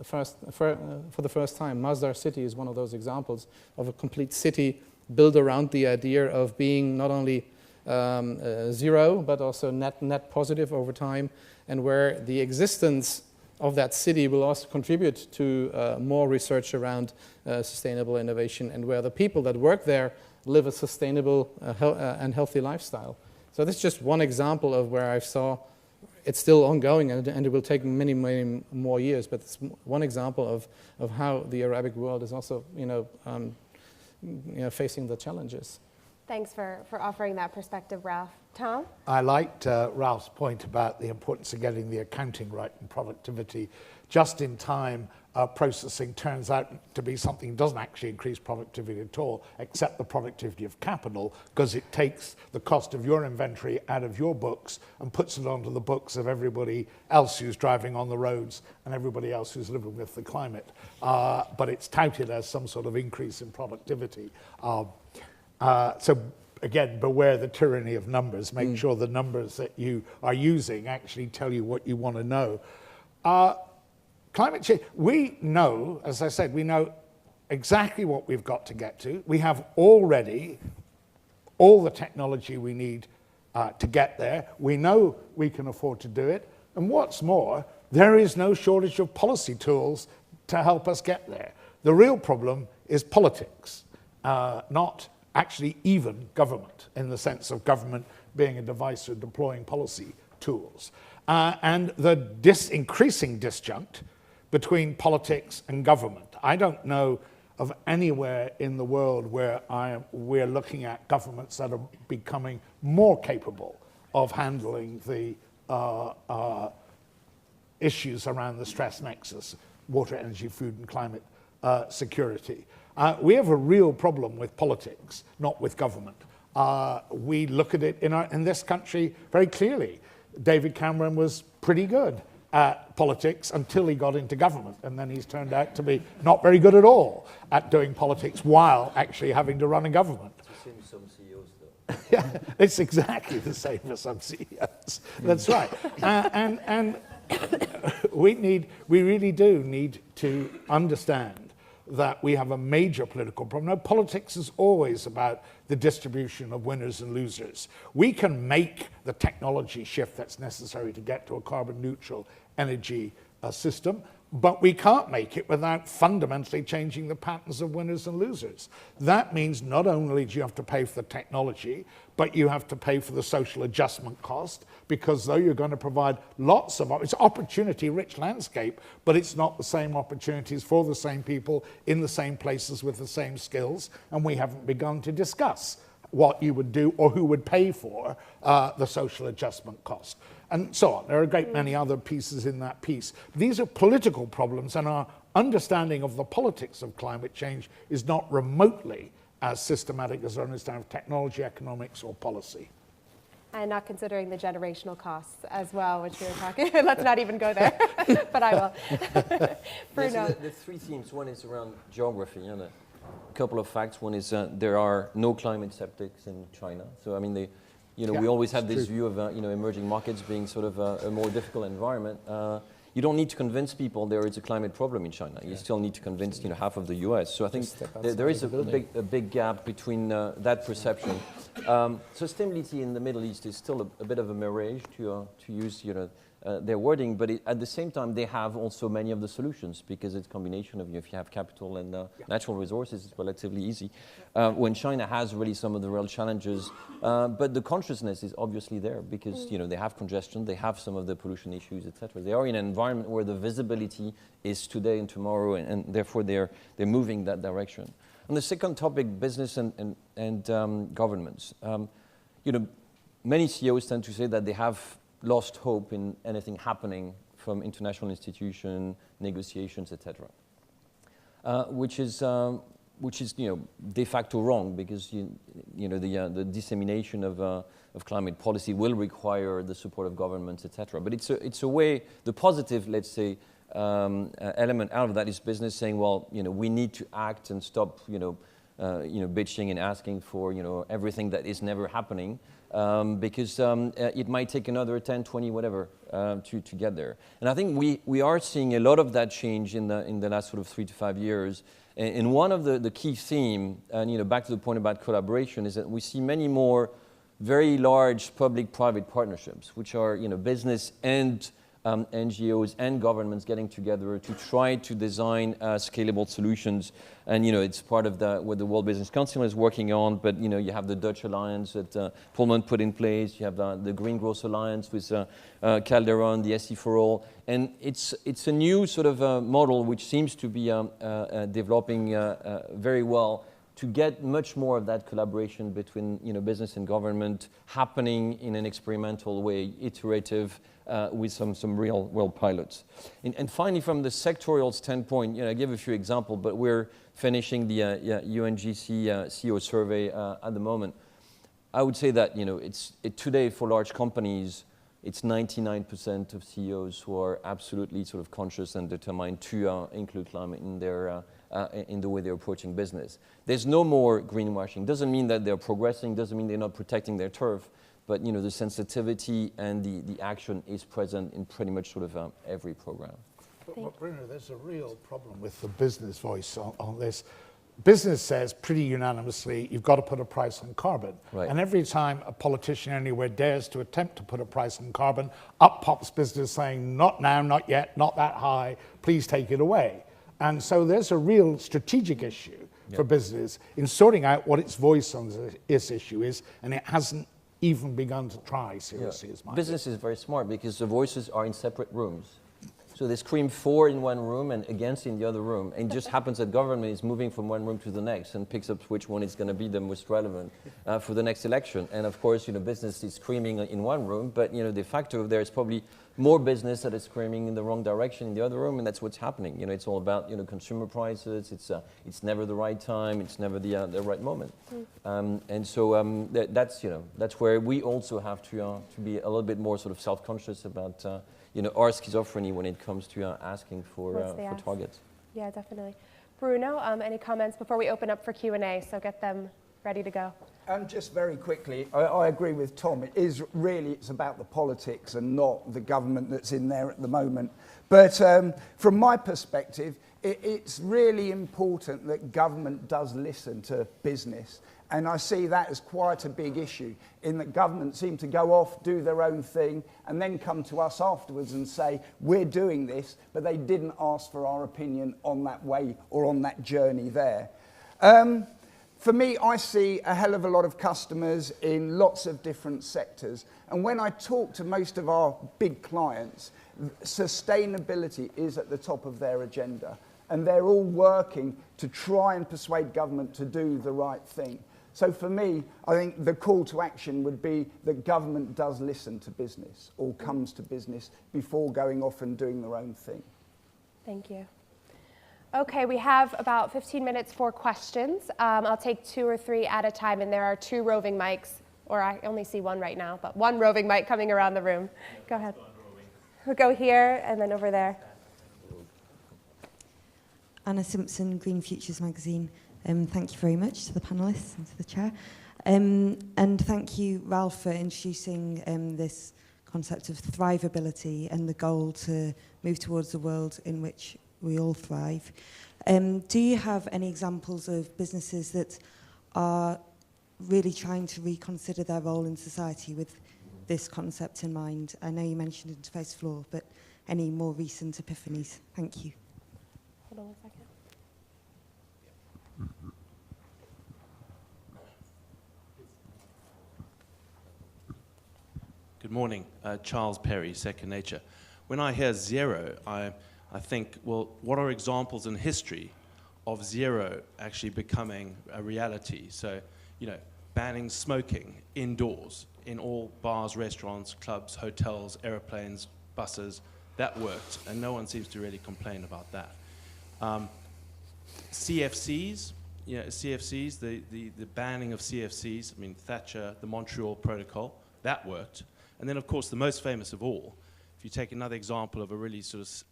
the first time. Masdar city is one of those examples of a complete city built around the idea of being not only zero, but also net positive over time, and where the existence of that city will also contribute to more research around sustainable innovation, and where the people that work there live a sustainable and healthy lifestyle. So this is just one example of where I saw it's still ongoing, and it will take many, many more years. But it's one example of how the Arabic world is also, facing the challenges. Thanks for offering that perspective, Ralph. Tom? I liked Ralph's point about the importance of getting the accounting right and productivity. Just-in-time processing turns out to be something that doesn't actually increase productivity at all, except the productivity of capital, because it takes the cost of your inventory out of your books and puts it onto the books of everybody else who's driving on the roads and everybody else who's living with the climate. But it's touted as some sort of increase in productivity. So again, beware the tyranny of numbers. Make sure the numbers that you are using actually tell you what you want to know. Climate change, we know, as I said, we know exactly what we've got to get to. We have already all the technology we need to get there. We know we can afford to do it. And what's more, there is no shortage of policy tools to help us get there. The real problem is politics, not actually even government, in the sense of government being a device for deploying policy tools. And the increasing disjunct between politics and government. I don't know of anywhere in the world where we're looking at governments that are becoming more capable of handling the issues around the stress nexus, water, energy, food, and climate security. We have a real problem with politics, not with government. We look at it in this country very clearly. David Cameron was pretty good at politics until he got into government, and then he's turned out to be not very good at all at doing politics while actually having to run a government. It's the same with some CEOs, though. Yeah, it's exactly the same for some CEOs. That's right. And we really do need to understand that we have a major political problem. Now, politics is always about the distribution of winners and losers. We can make the technology shift that's necessary to get to a carbon neutral energy system, but we can't make it without fundamentally changing the patterns of winners and losers. That means not only do you have to pay for the technology, but you have to pay for the social adjustment cost, because though you're going to provide lots of, it's opportunity-rich landscape, but it's not the same opportunities for the same people in the same places with the same skills, and we haven't begun to discuss what you would do or who would pay for the social adjustment cost, and so on. There are a great many other pieces in that piece. These are political problems, and our understanding of the politics of climate change is not remotely as systematic as our understanding of technology, economics, or policy. And not considering the generational costs as well, which we were talking. Let's not even go there, but I will. Bruno. Yes, the three themes. One is around geography. A couple of facts. One is there are no climate skeptics in China. So I mean, we always had this view of emerging markets being sort of a more difficult environment. You don't need to convince people there is a climate problem in China. You still need to convince half of the US. So I think there is a big gap between that perception. Sustainability in the Middle East is still a bit of a mirage, to use their wording, but at the same time they have also many of the solutions, because it's a combination of if you have capital and natural resources, it's relatively easy. When China has really some of the real challenges, but the consciousness is obviously there, because they have congestion, they have some of the pollution issues, etc. They are in an environment where the visibility is today and tomorrow, and therefore they're moving that direction. On the second topic, business and governments. Many CEOs tend to say that they have lost hope in anything happening from international institution negotiations, etc. Which is de facto wrong, because the dissemination of climate policy will require the support of governments, etc. But it's a way. The positive, let's say, element out of that is business saying, well, we need to act and stop, bitching and asking for, everything that is never happening. Because it might take another 10, 20, whatever, to get there. And I think we are seeing a lot of that change in the last sort of 3 to 5 years. And one of the key theme, and back to the point about collaboration, is that we see many more very large public-private partnerships, which are business and NGOs and governments getting together to try to design scalable solutions. And it's part of what the World Business Council is working on, but you have the Dutch Alliance that Pullman put in place, you have the Green Growth Alliance with Calderon, the SE for All, and it's a new sort of model which seems to be developing very well to get much more of that collaboration between business and government happening in an experimental way, iterative, with some real pilots. And finally, from the sectorial standpoint, I give a few examples, but we're finishing the UNGC CEO survey at the moment. I would say that today for large companies, it's 99% of CEOs who are absolutely sort of conscious and determined to include climate in their in the way they're approaching business. There's no more greenwashing. Doesn't mean that they're progressing, doesn't mean they're not protecting their turf, but the sensitivity and the action is present in pretty much sort of every program. But Bruno, there's a real problem with the business voice on this. Business says pretty unanimously, you've got to put a price on carbon. Right. And every time a politician anywhere dares to attempt to put a price on carbon, up pops business saying, not now, not yet, not that high, please take it away. And so there's a real strategic issue for business in sorting out what its voice on this issue is, and it hasn't even begun to try seriously as much. Business is very smart because the voices are in separate rooms. So they scream for in one room and against in the other room. And it just happens that government is moving from one room to the next and picks up which one is going to be the most relevant for the next election. And of course, business is screaming in one room, but de facto there is probably more business that is screaming in the wrong direction in the other room, and that's what's happening. It's all about consumer prices. It's never the right time. It's never the right moment. And so that's where we also have to be a little bit more sort of self-conscious about our schizophreny when it comes to asking for targets. Yeah, definitely. Bruno, any comments before we open up for Q&A? So get them ready to go. Just very quickly, I agree with Tom. It's about the politics and not the government that's in there at the moment. But from my perspective, it's really important that government does listen to business. And I see that as quite a big issue, in that government seem to go off, do their own thing, and then come to us afterwards and say, we're doing this, but they didn't ask for our opinion on that way or on that journey there. For me, I see a hell of a lot of customers in lots of different sectors. And when I talk to most of our big clients, sustainability is at the top of their agenda. And they're all working to try and persuade government to do the right thing. So for me, I think the call to action would be that government does listen to business or comes to business before going off and doing their own thing. Thank you. Okay, we have about 15 minutes for questions. I'll take 2 or 3 at a time, and there are 2 roving mics, or I only see 1 right now, but 1 roving mic coming around the room. Go ahead. We'll go here and then over there. Anna Simpson, Green Futures magazine. Thank you very much to the panellists and to the chair. And thank you, Ralph, for introducing this concept of thrivability and the goal to move towards a world in which we all thrive. Do you have any examples of businesses that are really trying to reconsider their role in society with this concept in mind? I know you mentioned Interface Floor, but any more recent epiphanies? Thank you. Hold on 1 second. Good morning, Charles Perry, Second Nature. When I hear zero, I think, well, what are examples in history of zero actually becoming a reality? So, banning smoking indoors in all bars, restaurants, clubs, hotels, airplanes, buses, that worked, and no one seems to really complain about that. CFCs, the banning of CFCs, Thatcher, the Montreal Protocol, that worked. And then, of course, the most famous of all, if you take another example of a really sort of,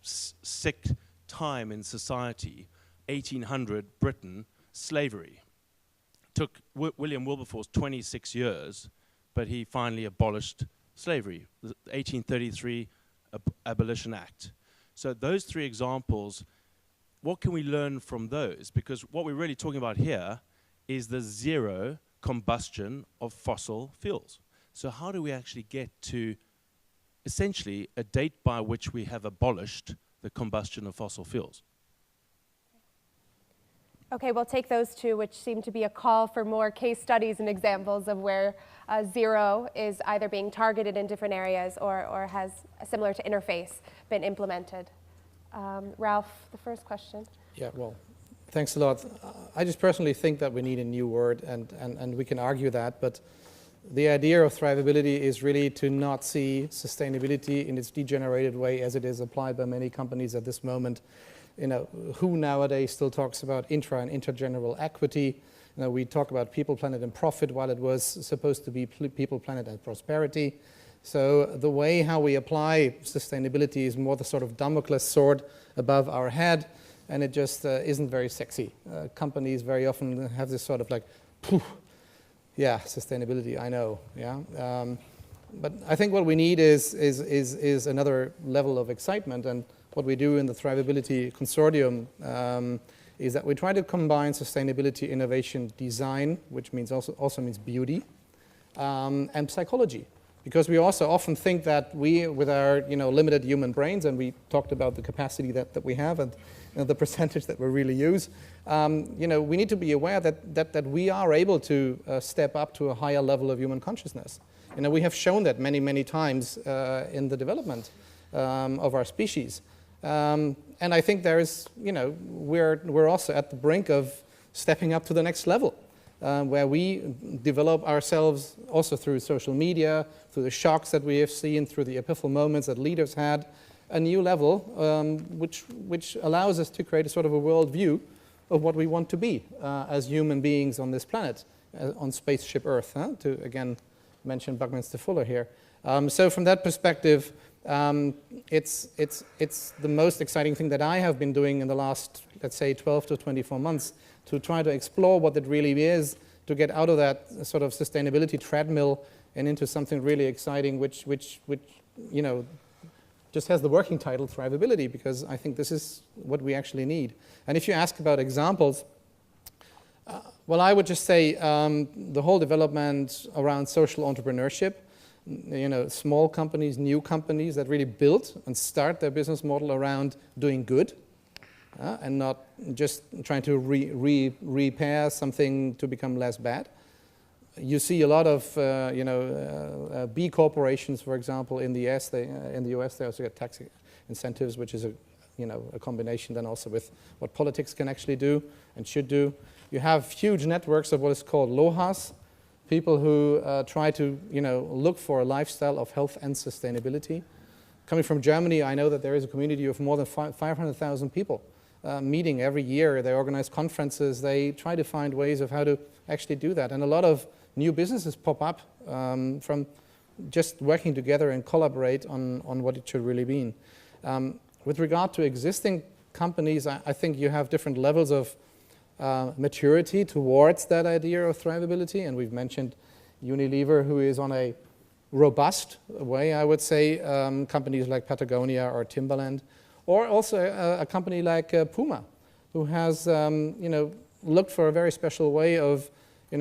sick time in society, 1800 Britain, slavery. Took William Wilberforce 26 years, but he finally abolished slavery, the 1833 Abolition Act. So those 3 examples, what can we learn from those? Because what we're really talking about here is the zero combustion of fossil fuels. So how do we actually get to essentially a date by which we have abolished the combustion of fossil fuels. Okay, we'll take those two, which seem to be a call for more case studies and examples of where zero is either being targeted in different areas or has, similar to interface, been implemented. Ralph, the first question. Yeah, well, thanks a lot. I just personally think that we need a new word, and we can argue that, but the idea of thrivability is really to not see sustainability in its degenerated way as it is applied by many companies at this moment. You know, who nowadays still talks about intra and intergeneral equity. You know, we talk about people, planet, and profit while it was supposed to be people, planet, and prosperity. So the way how we apply sustainability is more the sort of Damocles sword above our head, and it just isn't very sexy. Companies very often have this sort of like, poof, yeah, sustainability, I know, yeah. But I think what we need is another level of excitement, and what we do in the Thrivability Consortium is that we try to combine sustainability, innovation, design, which means also means beauty, and psychology. Because we also often think that we, with our limited human brains, and we talked about the capacity that we have and the percentage that we really use, we need to be aware that we are able to step up to a higher level of human consciousness. We have shown that many, many times in the development of our species. And I think there is, we're also at the brink of stepping up to the next level, where we develop ourselves also through social media, through the shocks that we have seen, through the epiphal moments that leaders had, a new level which allows us to create a sort of a worldview of what we want to be as human beings on this planet, on spaceship Earth, to again mention Buckminster Fuller here. So from that perspective, it's the most exciting thing that I have been doing in the last, let's say, 12 to 24 months to try to explore what it really is, to get out of that sort of sustainability treadmill and into something really exciting, which just has the working title Thrivability, because I think this is what we actually need. And if you ask about examples, well, I would just say the whole development around social entrepreneurship, small companies, new companies that really build and start their business model around doing good and not just trying to repair something to become less bad. You see a lot of B corporations, for example, in the US. They also get tax incentives, which is a combination then also with what politics can actually do and should do. You have huge networks of what is called LOHAS, people who try to look for a lifestyle of health and sustainability. Coming from Germany, I know that there is a community of more than 500,000 people meeting every year. They organize conferences. They try to find ways of how to actually do that. And a lot of new businesses pop up from just working together and collaborate on what it should really mean. With regard to existing companies, I think you have different levels of maturity towards that idea of thrivability, and we've mentioned Unilever, who is on a robust way, I would say, companies like Patagonia or Timberland, or also a company like Puma, who has looked for a very special way of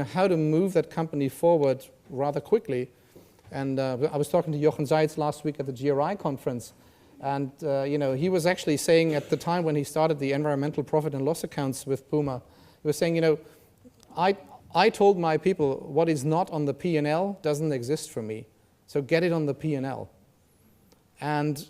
how to move that company forward rather quickly. And I was talking to Jochen Seitz last week at the GRI conference, and he was actually saying at the time when he started the environmental profit and loss accounts with Puma, he was saying, I told my people what is not on the P&L doesn't exist for me, so get it on the P&L. And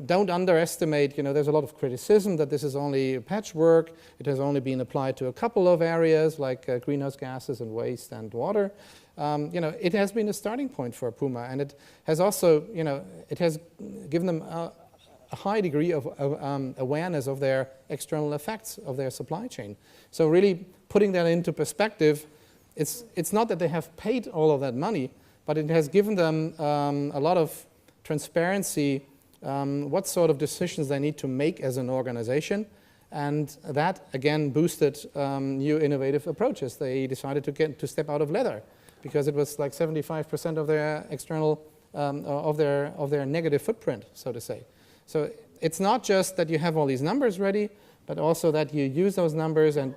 don't underestimate, there's a lot of criticism that this is only patchwork. It has only been applied to a couple of areas like greenhouse gases and waste and water. It has been a starting point for Puma, and it has also, it has given them a high degree of awareness of their external effects of their supply chain. So really putting that into perspective, it's not that they have paid all of that money, but it has given them a lot of transparency, what sort of decisions they need to make as an organization, and that again boosted new innovative approaches. They decided to step out of leather because it was like 75% of their external of their negative footprint, so to say. So it's not just that you have all these numbers ready, but also that you use those numbers and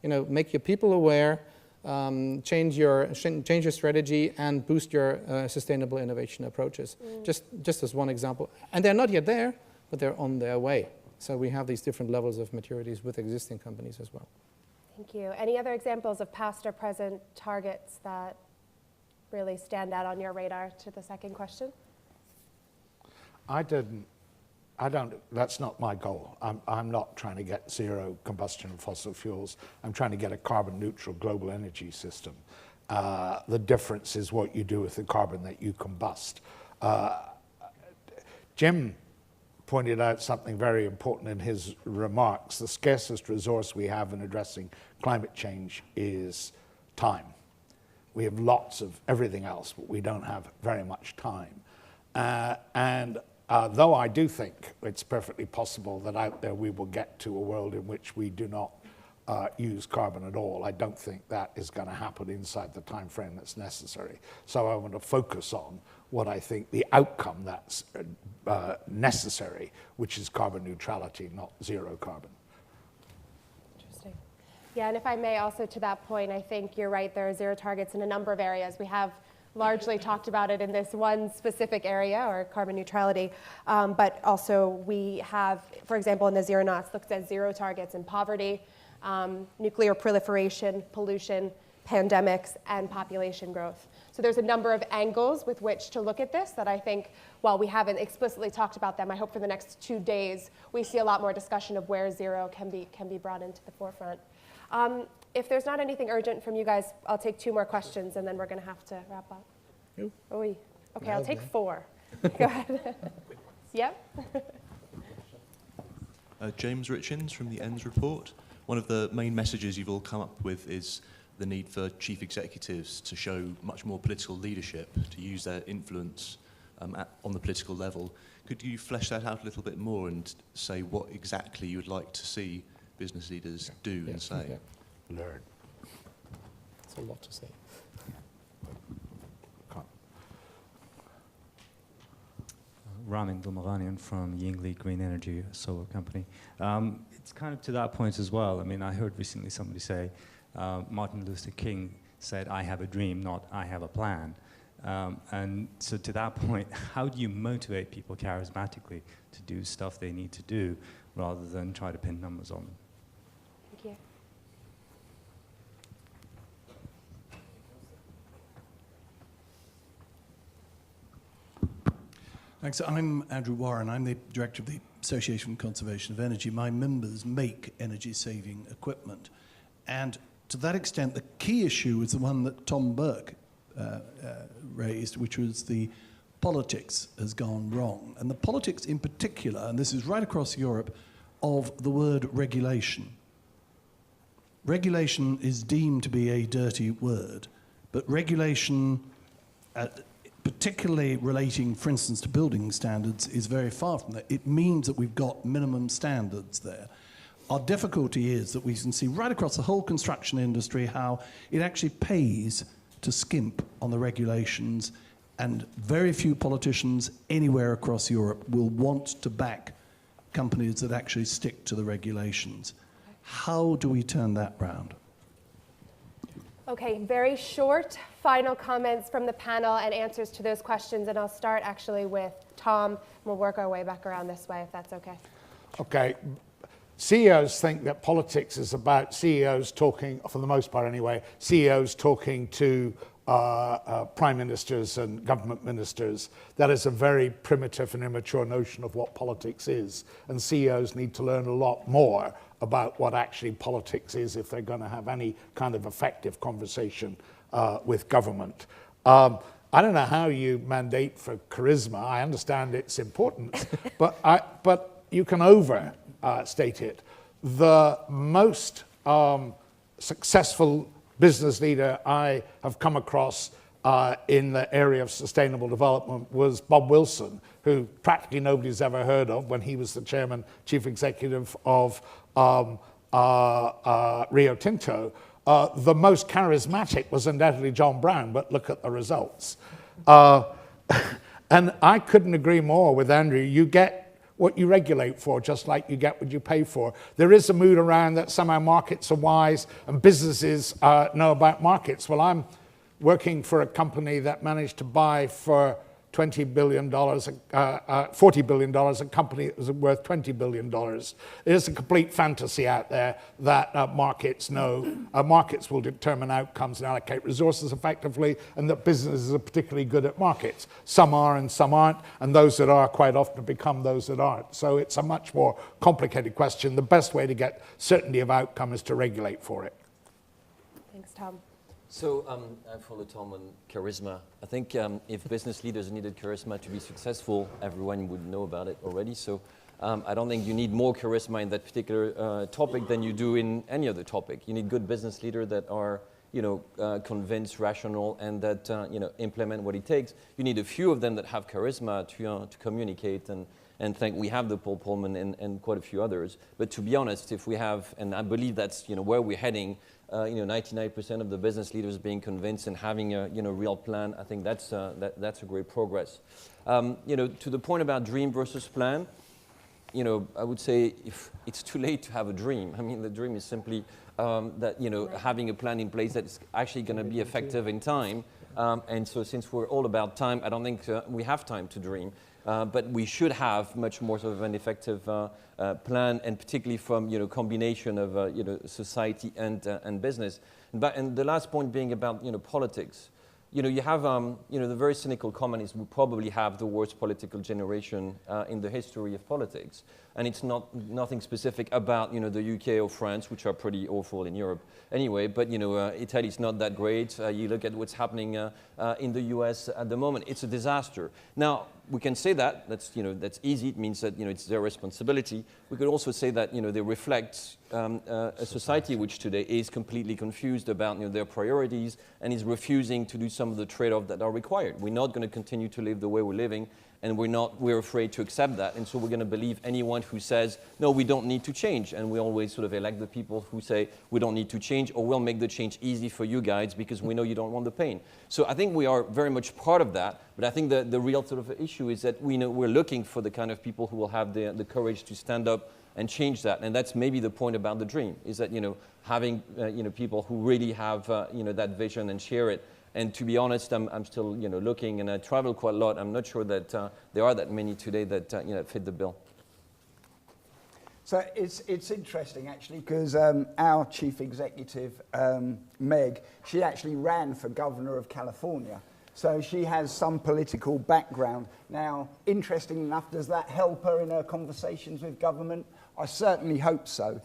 make your people aware change your strategy and boost your sustainable innovation approaches. Just as one example. And they're not yet there, but they're on their way. So we have these different levels of maturities with existing companies as well. Thank you. Any other examples of past or present targets that really stand out on your radar to the second question? That's not my goal. I'm not trying to get zero combustion of fossil fuels. I'm trying to get a carbon neutral global energy system. The difference is what you do with the carbon that you combust. Jim pointed out something very important in his remarks. The scarcest resource we have in addressing climate change is time. We have lots of everything else, but we don't have very much time. Though I do think it's perfectly possible that out there we will get to a world in which we do not use carbon at all, I don't think that is going to happen inside the time frame that's necessary. So I want to focus on what I think the outcome that's necessary, which is carbon neutrality, not zero carbon. Interesting. Yeah, and if I may also to that point, I think you're right, there are zero targets in a number of areas. We have largely talked about it in this one specific area, or carbon neutrality, but also we have, for example, in the Zero Knots, looked at zero targets in poverty, nuclear proliferation, pollution, pandemics, and population growth. So there's a number of angles with which to look at this that I think, while we haven't explicitly talked about them, I hope for the next 2 days we see a lot more discussion of where zero can be brought into the forefront. If there's not anything urgent from you guys, I'll take 2 more questions and then we're going to have to wrap up. Nope. Okay, I'll take 4. Go ahead. Yep. James Richins from the ENDS report. One of the main messages you've all come up with is the need for chief executives to show much more political leadership, to use their influence on the political level. Could you flesh that out a little bit more and say what exactly you would like to see business leaders do and say? Learn. That's a lot to say. Ramin Gulmaranian from Yingli Green Energy, a solar company. It's kind of to that point as well. I mean, I heard recently somebody say, Martin Luther King said, "I have a dream, not I have a plan." And so to that point, how do you motivate people charismatically to do stuff they need to do rather than try to pin numbers on them? Thank you. Thanks. I'm Andrew Warren. I'm the director of the Association for Conservation of Energy. My members make energy-saving equipment. And to that extent, the key issue is the one that Tom Burke raised, which was the politics has gone wrong. And the politics in particular, and this is right across Europe, of the word regulation. Regulation is deemed to be a dirty word, but regulation, particularly relating, for instance, to building standards, is very far from that. It means that we've got minimum standards there. Our difficulty is that we can see right across the whole construction industry how it actually pays to skimp on the regulations, and very few politicians anywhere across Europe will want to back companies that actually stick to the regulations. How do we turn that round? Okay, very short final comments from the panel and answers to those questions, and I'll start actually with Tom, and we'll work our way back around this way, if that's okay. Okay. CEOs think that politics is about CEOs talking, for the most part anyway, CEOs talking to prime ministers and government ministers. That is a very primitive and immature notion of what politics is. And CEOs need to learn a lot more about what actually politics is if they're going to have any kind of effective conversation with government. I don't know how you mandate for charisma. I understand its importance, but you can overstate it. The most successful business leader I have come across in the area of sustainable development was Bob Wilson, who practically nobody's ever heard of when he was the chairman, chief executive of Rio Tinto. The most charismatic was undoubtedly John Brown, but look at the results. And I couldn't agree more with Andrew. You get what you regulate for, just like you get what you pay for. There is a mood around that somehow markets are wise and businesses know about markets. Well, I'm working for a company that managed to buy for $40 billion, a company that was worth $20 billion. There's a complete fantasy out there that markets know. Markets will determine outcomes and allocate resources effectively, and that businesses are particularly good at markets. Some are and some aren't, and those that are quite often become those that aren't. So it's a much more complicated question. The best way to get certainty of outcome is to regulate for it. Thanks, Tom. So I follow Tom on charisma. I think if business leaders needed charisma to be successful, everyone would know about it already. So I don't think you need more charisma in that particular topic than you do in any other topic. You need good business leaders that are, convinced, rational, and that implement what it takes. You need a few of them that have charisma to communicate and think we have the Paul Pullman and quite a few others. But to be honest, if we have, and I believe that's where we're heading. 99% of the business leaders being convinced and having a real plan. I think that's a great progress. To the point about dream versus plan, I would say if it's too late to have a dream. I mean, the dream is simply that having a plan in place that's actually going to be effective in time. And so, since we're all about time, I don't think we have time to dream. But we should have much more sort of an effective plan, and particularly from combination of society and business. And the last point being about politics. You have the very cynical comment is we probably have the worst political generation in the history of politics, and it's nothing specific about the UK or France, which are pretty awful in Europe anyway. But Italy's not that great. You look at what's happening in the US at the moment; it's a disaster. Now we can say that's easy. It means that it's their responsibility. We could also say that they reflect a society which today is completely confused about their priorities and is refusing to do some of the trade-offs that are required. We're not going to continue to live the way we're living, and we're afraid to accept that. And so we're going to believe anyone who says, no, we don't need to change. And we always sort of elect the people who say, we don't need to change, or we'll make the change easy for you guys because we know you don't want the pain. So I think we are very much part of that. But I think the real sort of issue is that we're looking for the kind of people who will have the courage to stand up and change that. And that's maybe the point about the dream, is that having people who really have that vision and share it. And to be honest, I'm still looking, and I travel quite a lot. I'm not sure that there are that many today that fit the bill. So it's interesting actually, because our chief executive, Meg, she actually ran for governor of California. So she has some political background. Now, interesting enough, does that help her in her conversations with government? I certainly hope so.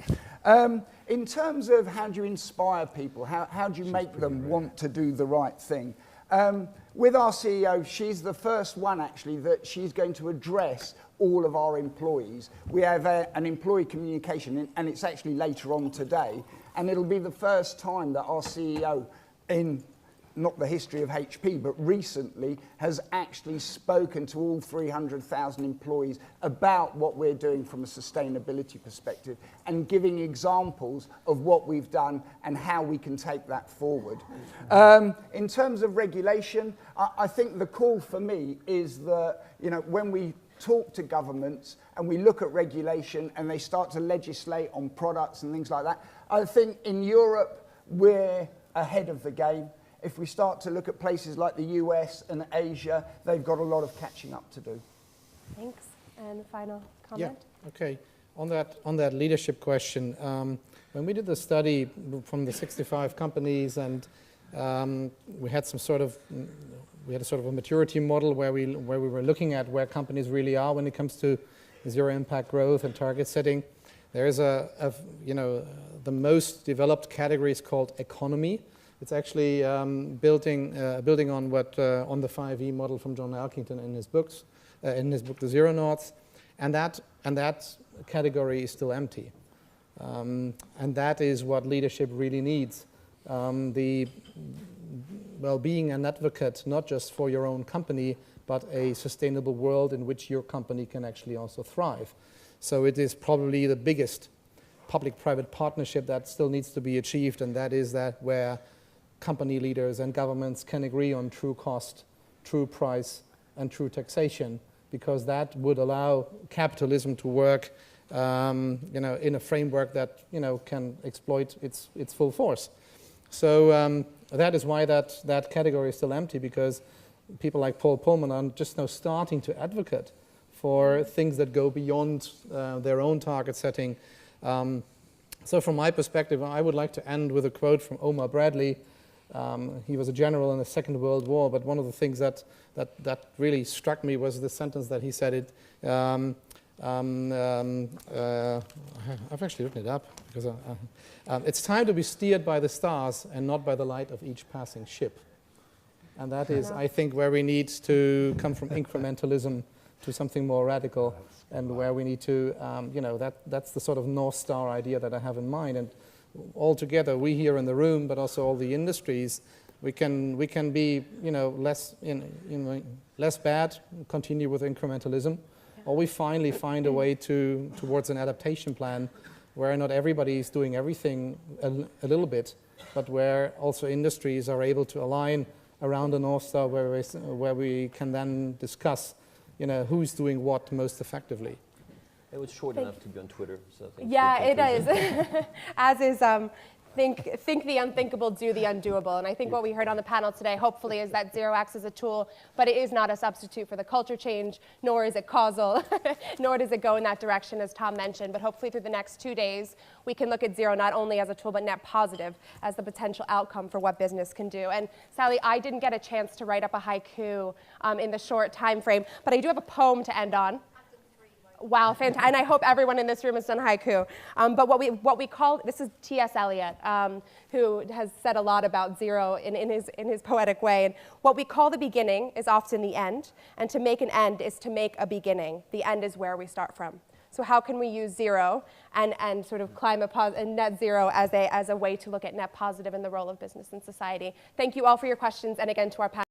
In terms of how do you inspire people, how do you make them want to do the right thing? With our CEO, she's the first one actually that she's going to address all of our employees. We have an employee communication, and it's actually later on today, and it'll be the first time that our CEO in not the history of HP, but recently has actually spoken to all 300,000 employees about what we're doing from a sustainability perspective and giving examples of what we've done and how we can take that forward. In terms of regulation, I think the call for me is that, when we talk to governments and we look at regulation and they start to legislate on products and things like that, I think in Europe we're ahead of the game. If we start to look at places like the US and Asia, they've got a lot of catching up to do. Thanks. And final comment? Yeah, okay. On that leadership question, when we did the study from the 65 companies, and we had a sort of a maturity model where we were looking at where companies really are when it comes to zero impact growth and target setting. There is the most developed category is called economy. It's actually building on on the 5E model from John Elkington in his book, The Zero Norths, and that category is still empty, and that is what leadership really needs. Being an advocate not just for your own company, but a sustainable world in which your company can actually also thrive. So it is probably the biggest public-private partnership that still needs to be achieved, and that is that where company leaders and governments can agree on true cost, true price, and true taxation, because that would allow capitalism to work in a framework that can exploit its full force. So that is why that category is still empty, because people like Paul Pullman are just now starting to advocate for things that go beyond their own target setting. So from my perspective, I would like to end with a quote from Omar Bradley. He was a general in the Second World War, but one of the things that really struck me was the sentence that he said. I've actually written it up, because it's time to be steered by the stars and not by the light of each passing ship. And that is, I think, where we need to come from incrementalism to something more radical, and where we need to, that's the sort of North Star idea that I have in mind. And all together, we here in the room, but also all the industries, we can be, less bad, continue with incrementalism, or we finally find a way towards an adaptation plan where not everybody is doing everything a little bit, but where also industries are able to align around the North Star, where we can then discuss, who's doing what most effectively. It was short enough to be on Twitter, so thanks. Yeah, it is. As is, think the unthinkable, do the undoable. And I think what we heard on the panel today, hopefully, is that Zero acts as a tool, but it is not a substitute for the culture change, nor is it causal, nor does it go in that direction, as Tom mentioned. But hopefully, through the next 2 days, we can look at Zero not only as a tool, but net positive as the potential outcome for what business can do. And Sally, I didn't get a chance to write up a haiku in the short time frame, but I do have a poem to end on. Wow, fantastic. And I hope everyone in this room has done haiku. But what we call, this is T.S. Eliot, who has said a lot about Zero in his poetic way. And what we call the beginning is often the end. And to make an end is to make a beginning. The end is where we start from. So how can we use Zero and sort of and net zero as a way to look at net positive in the role of business in society? Thank you all for your questions. And again, to our panel.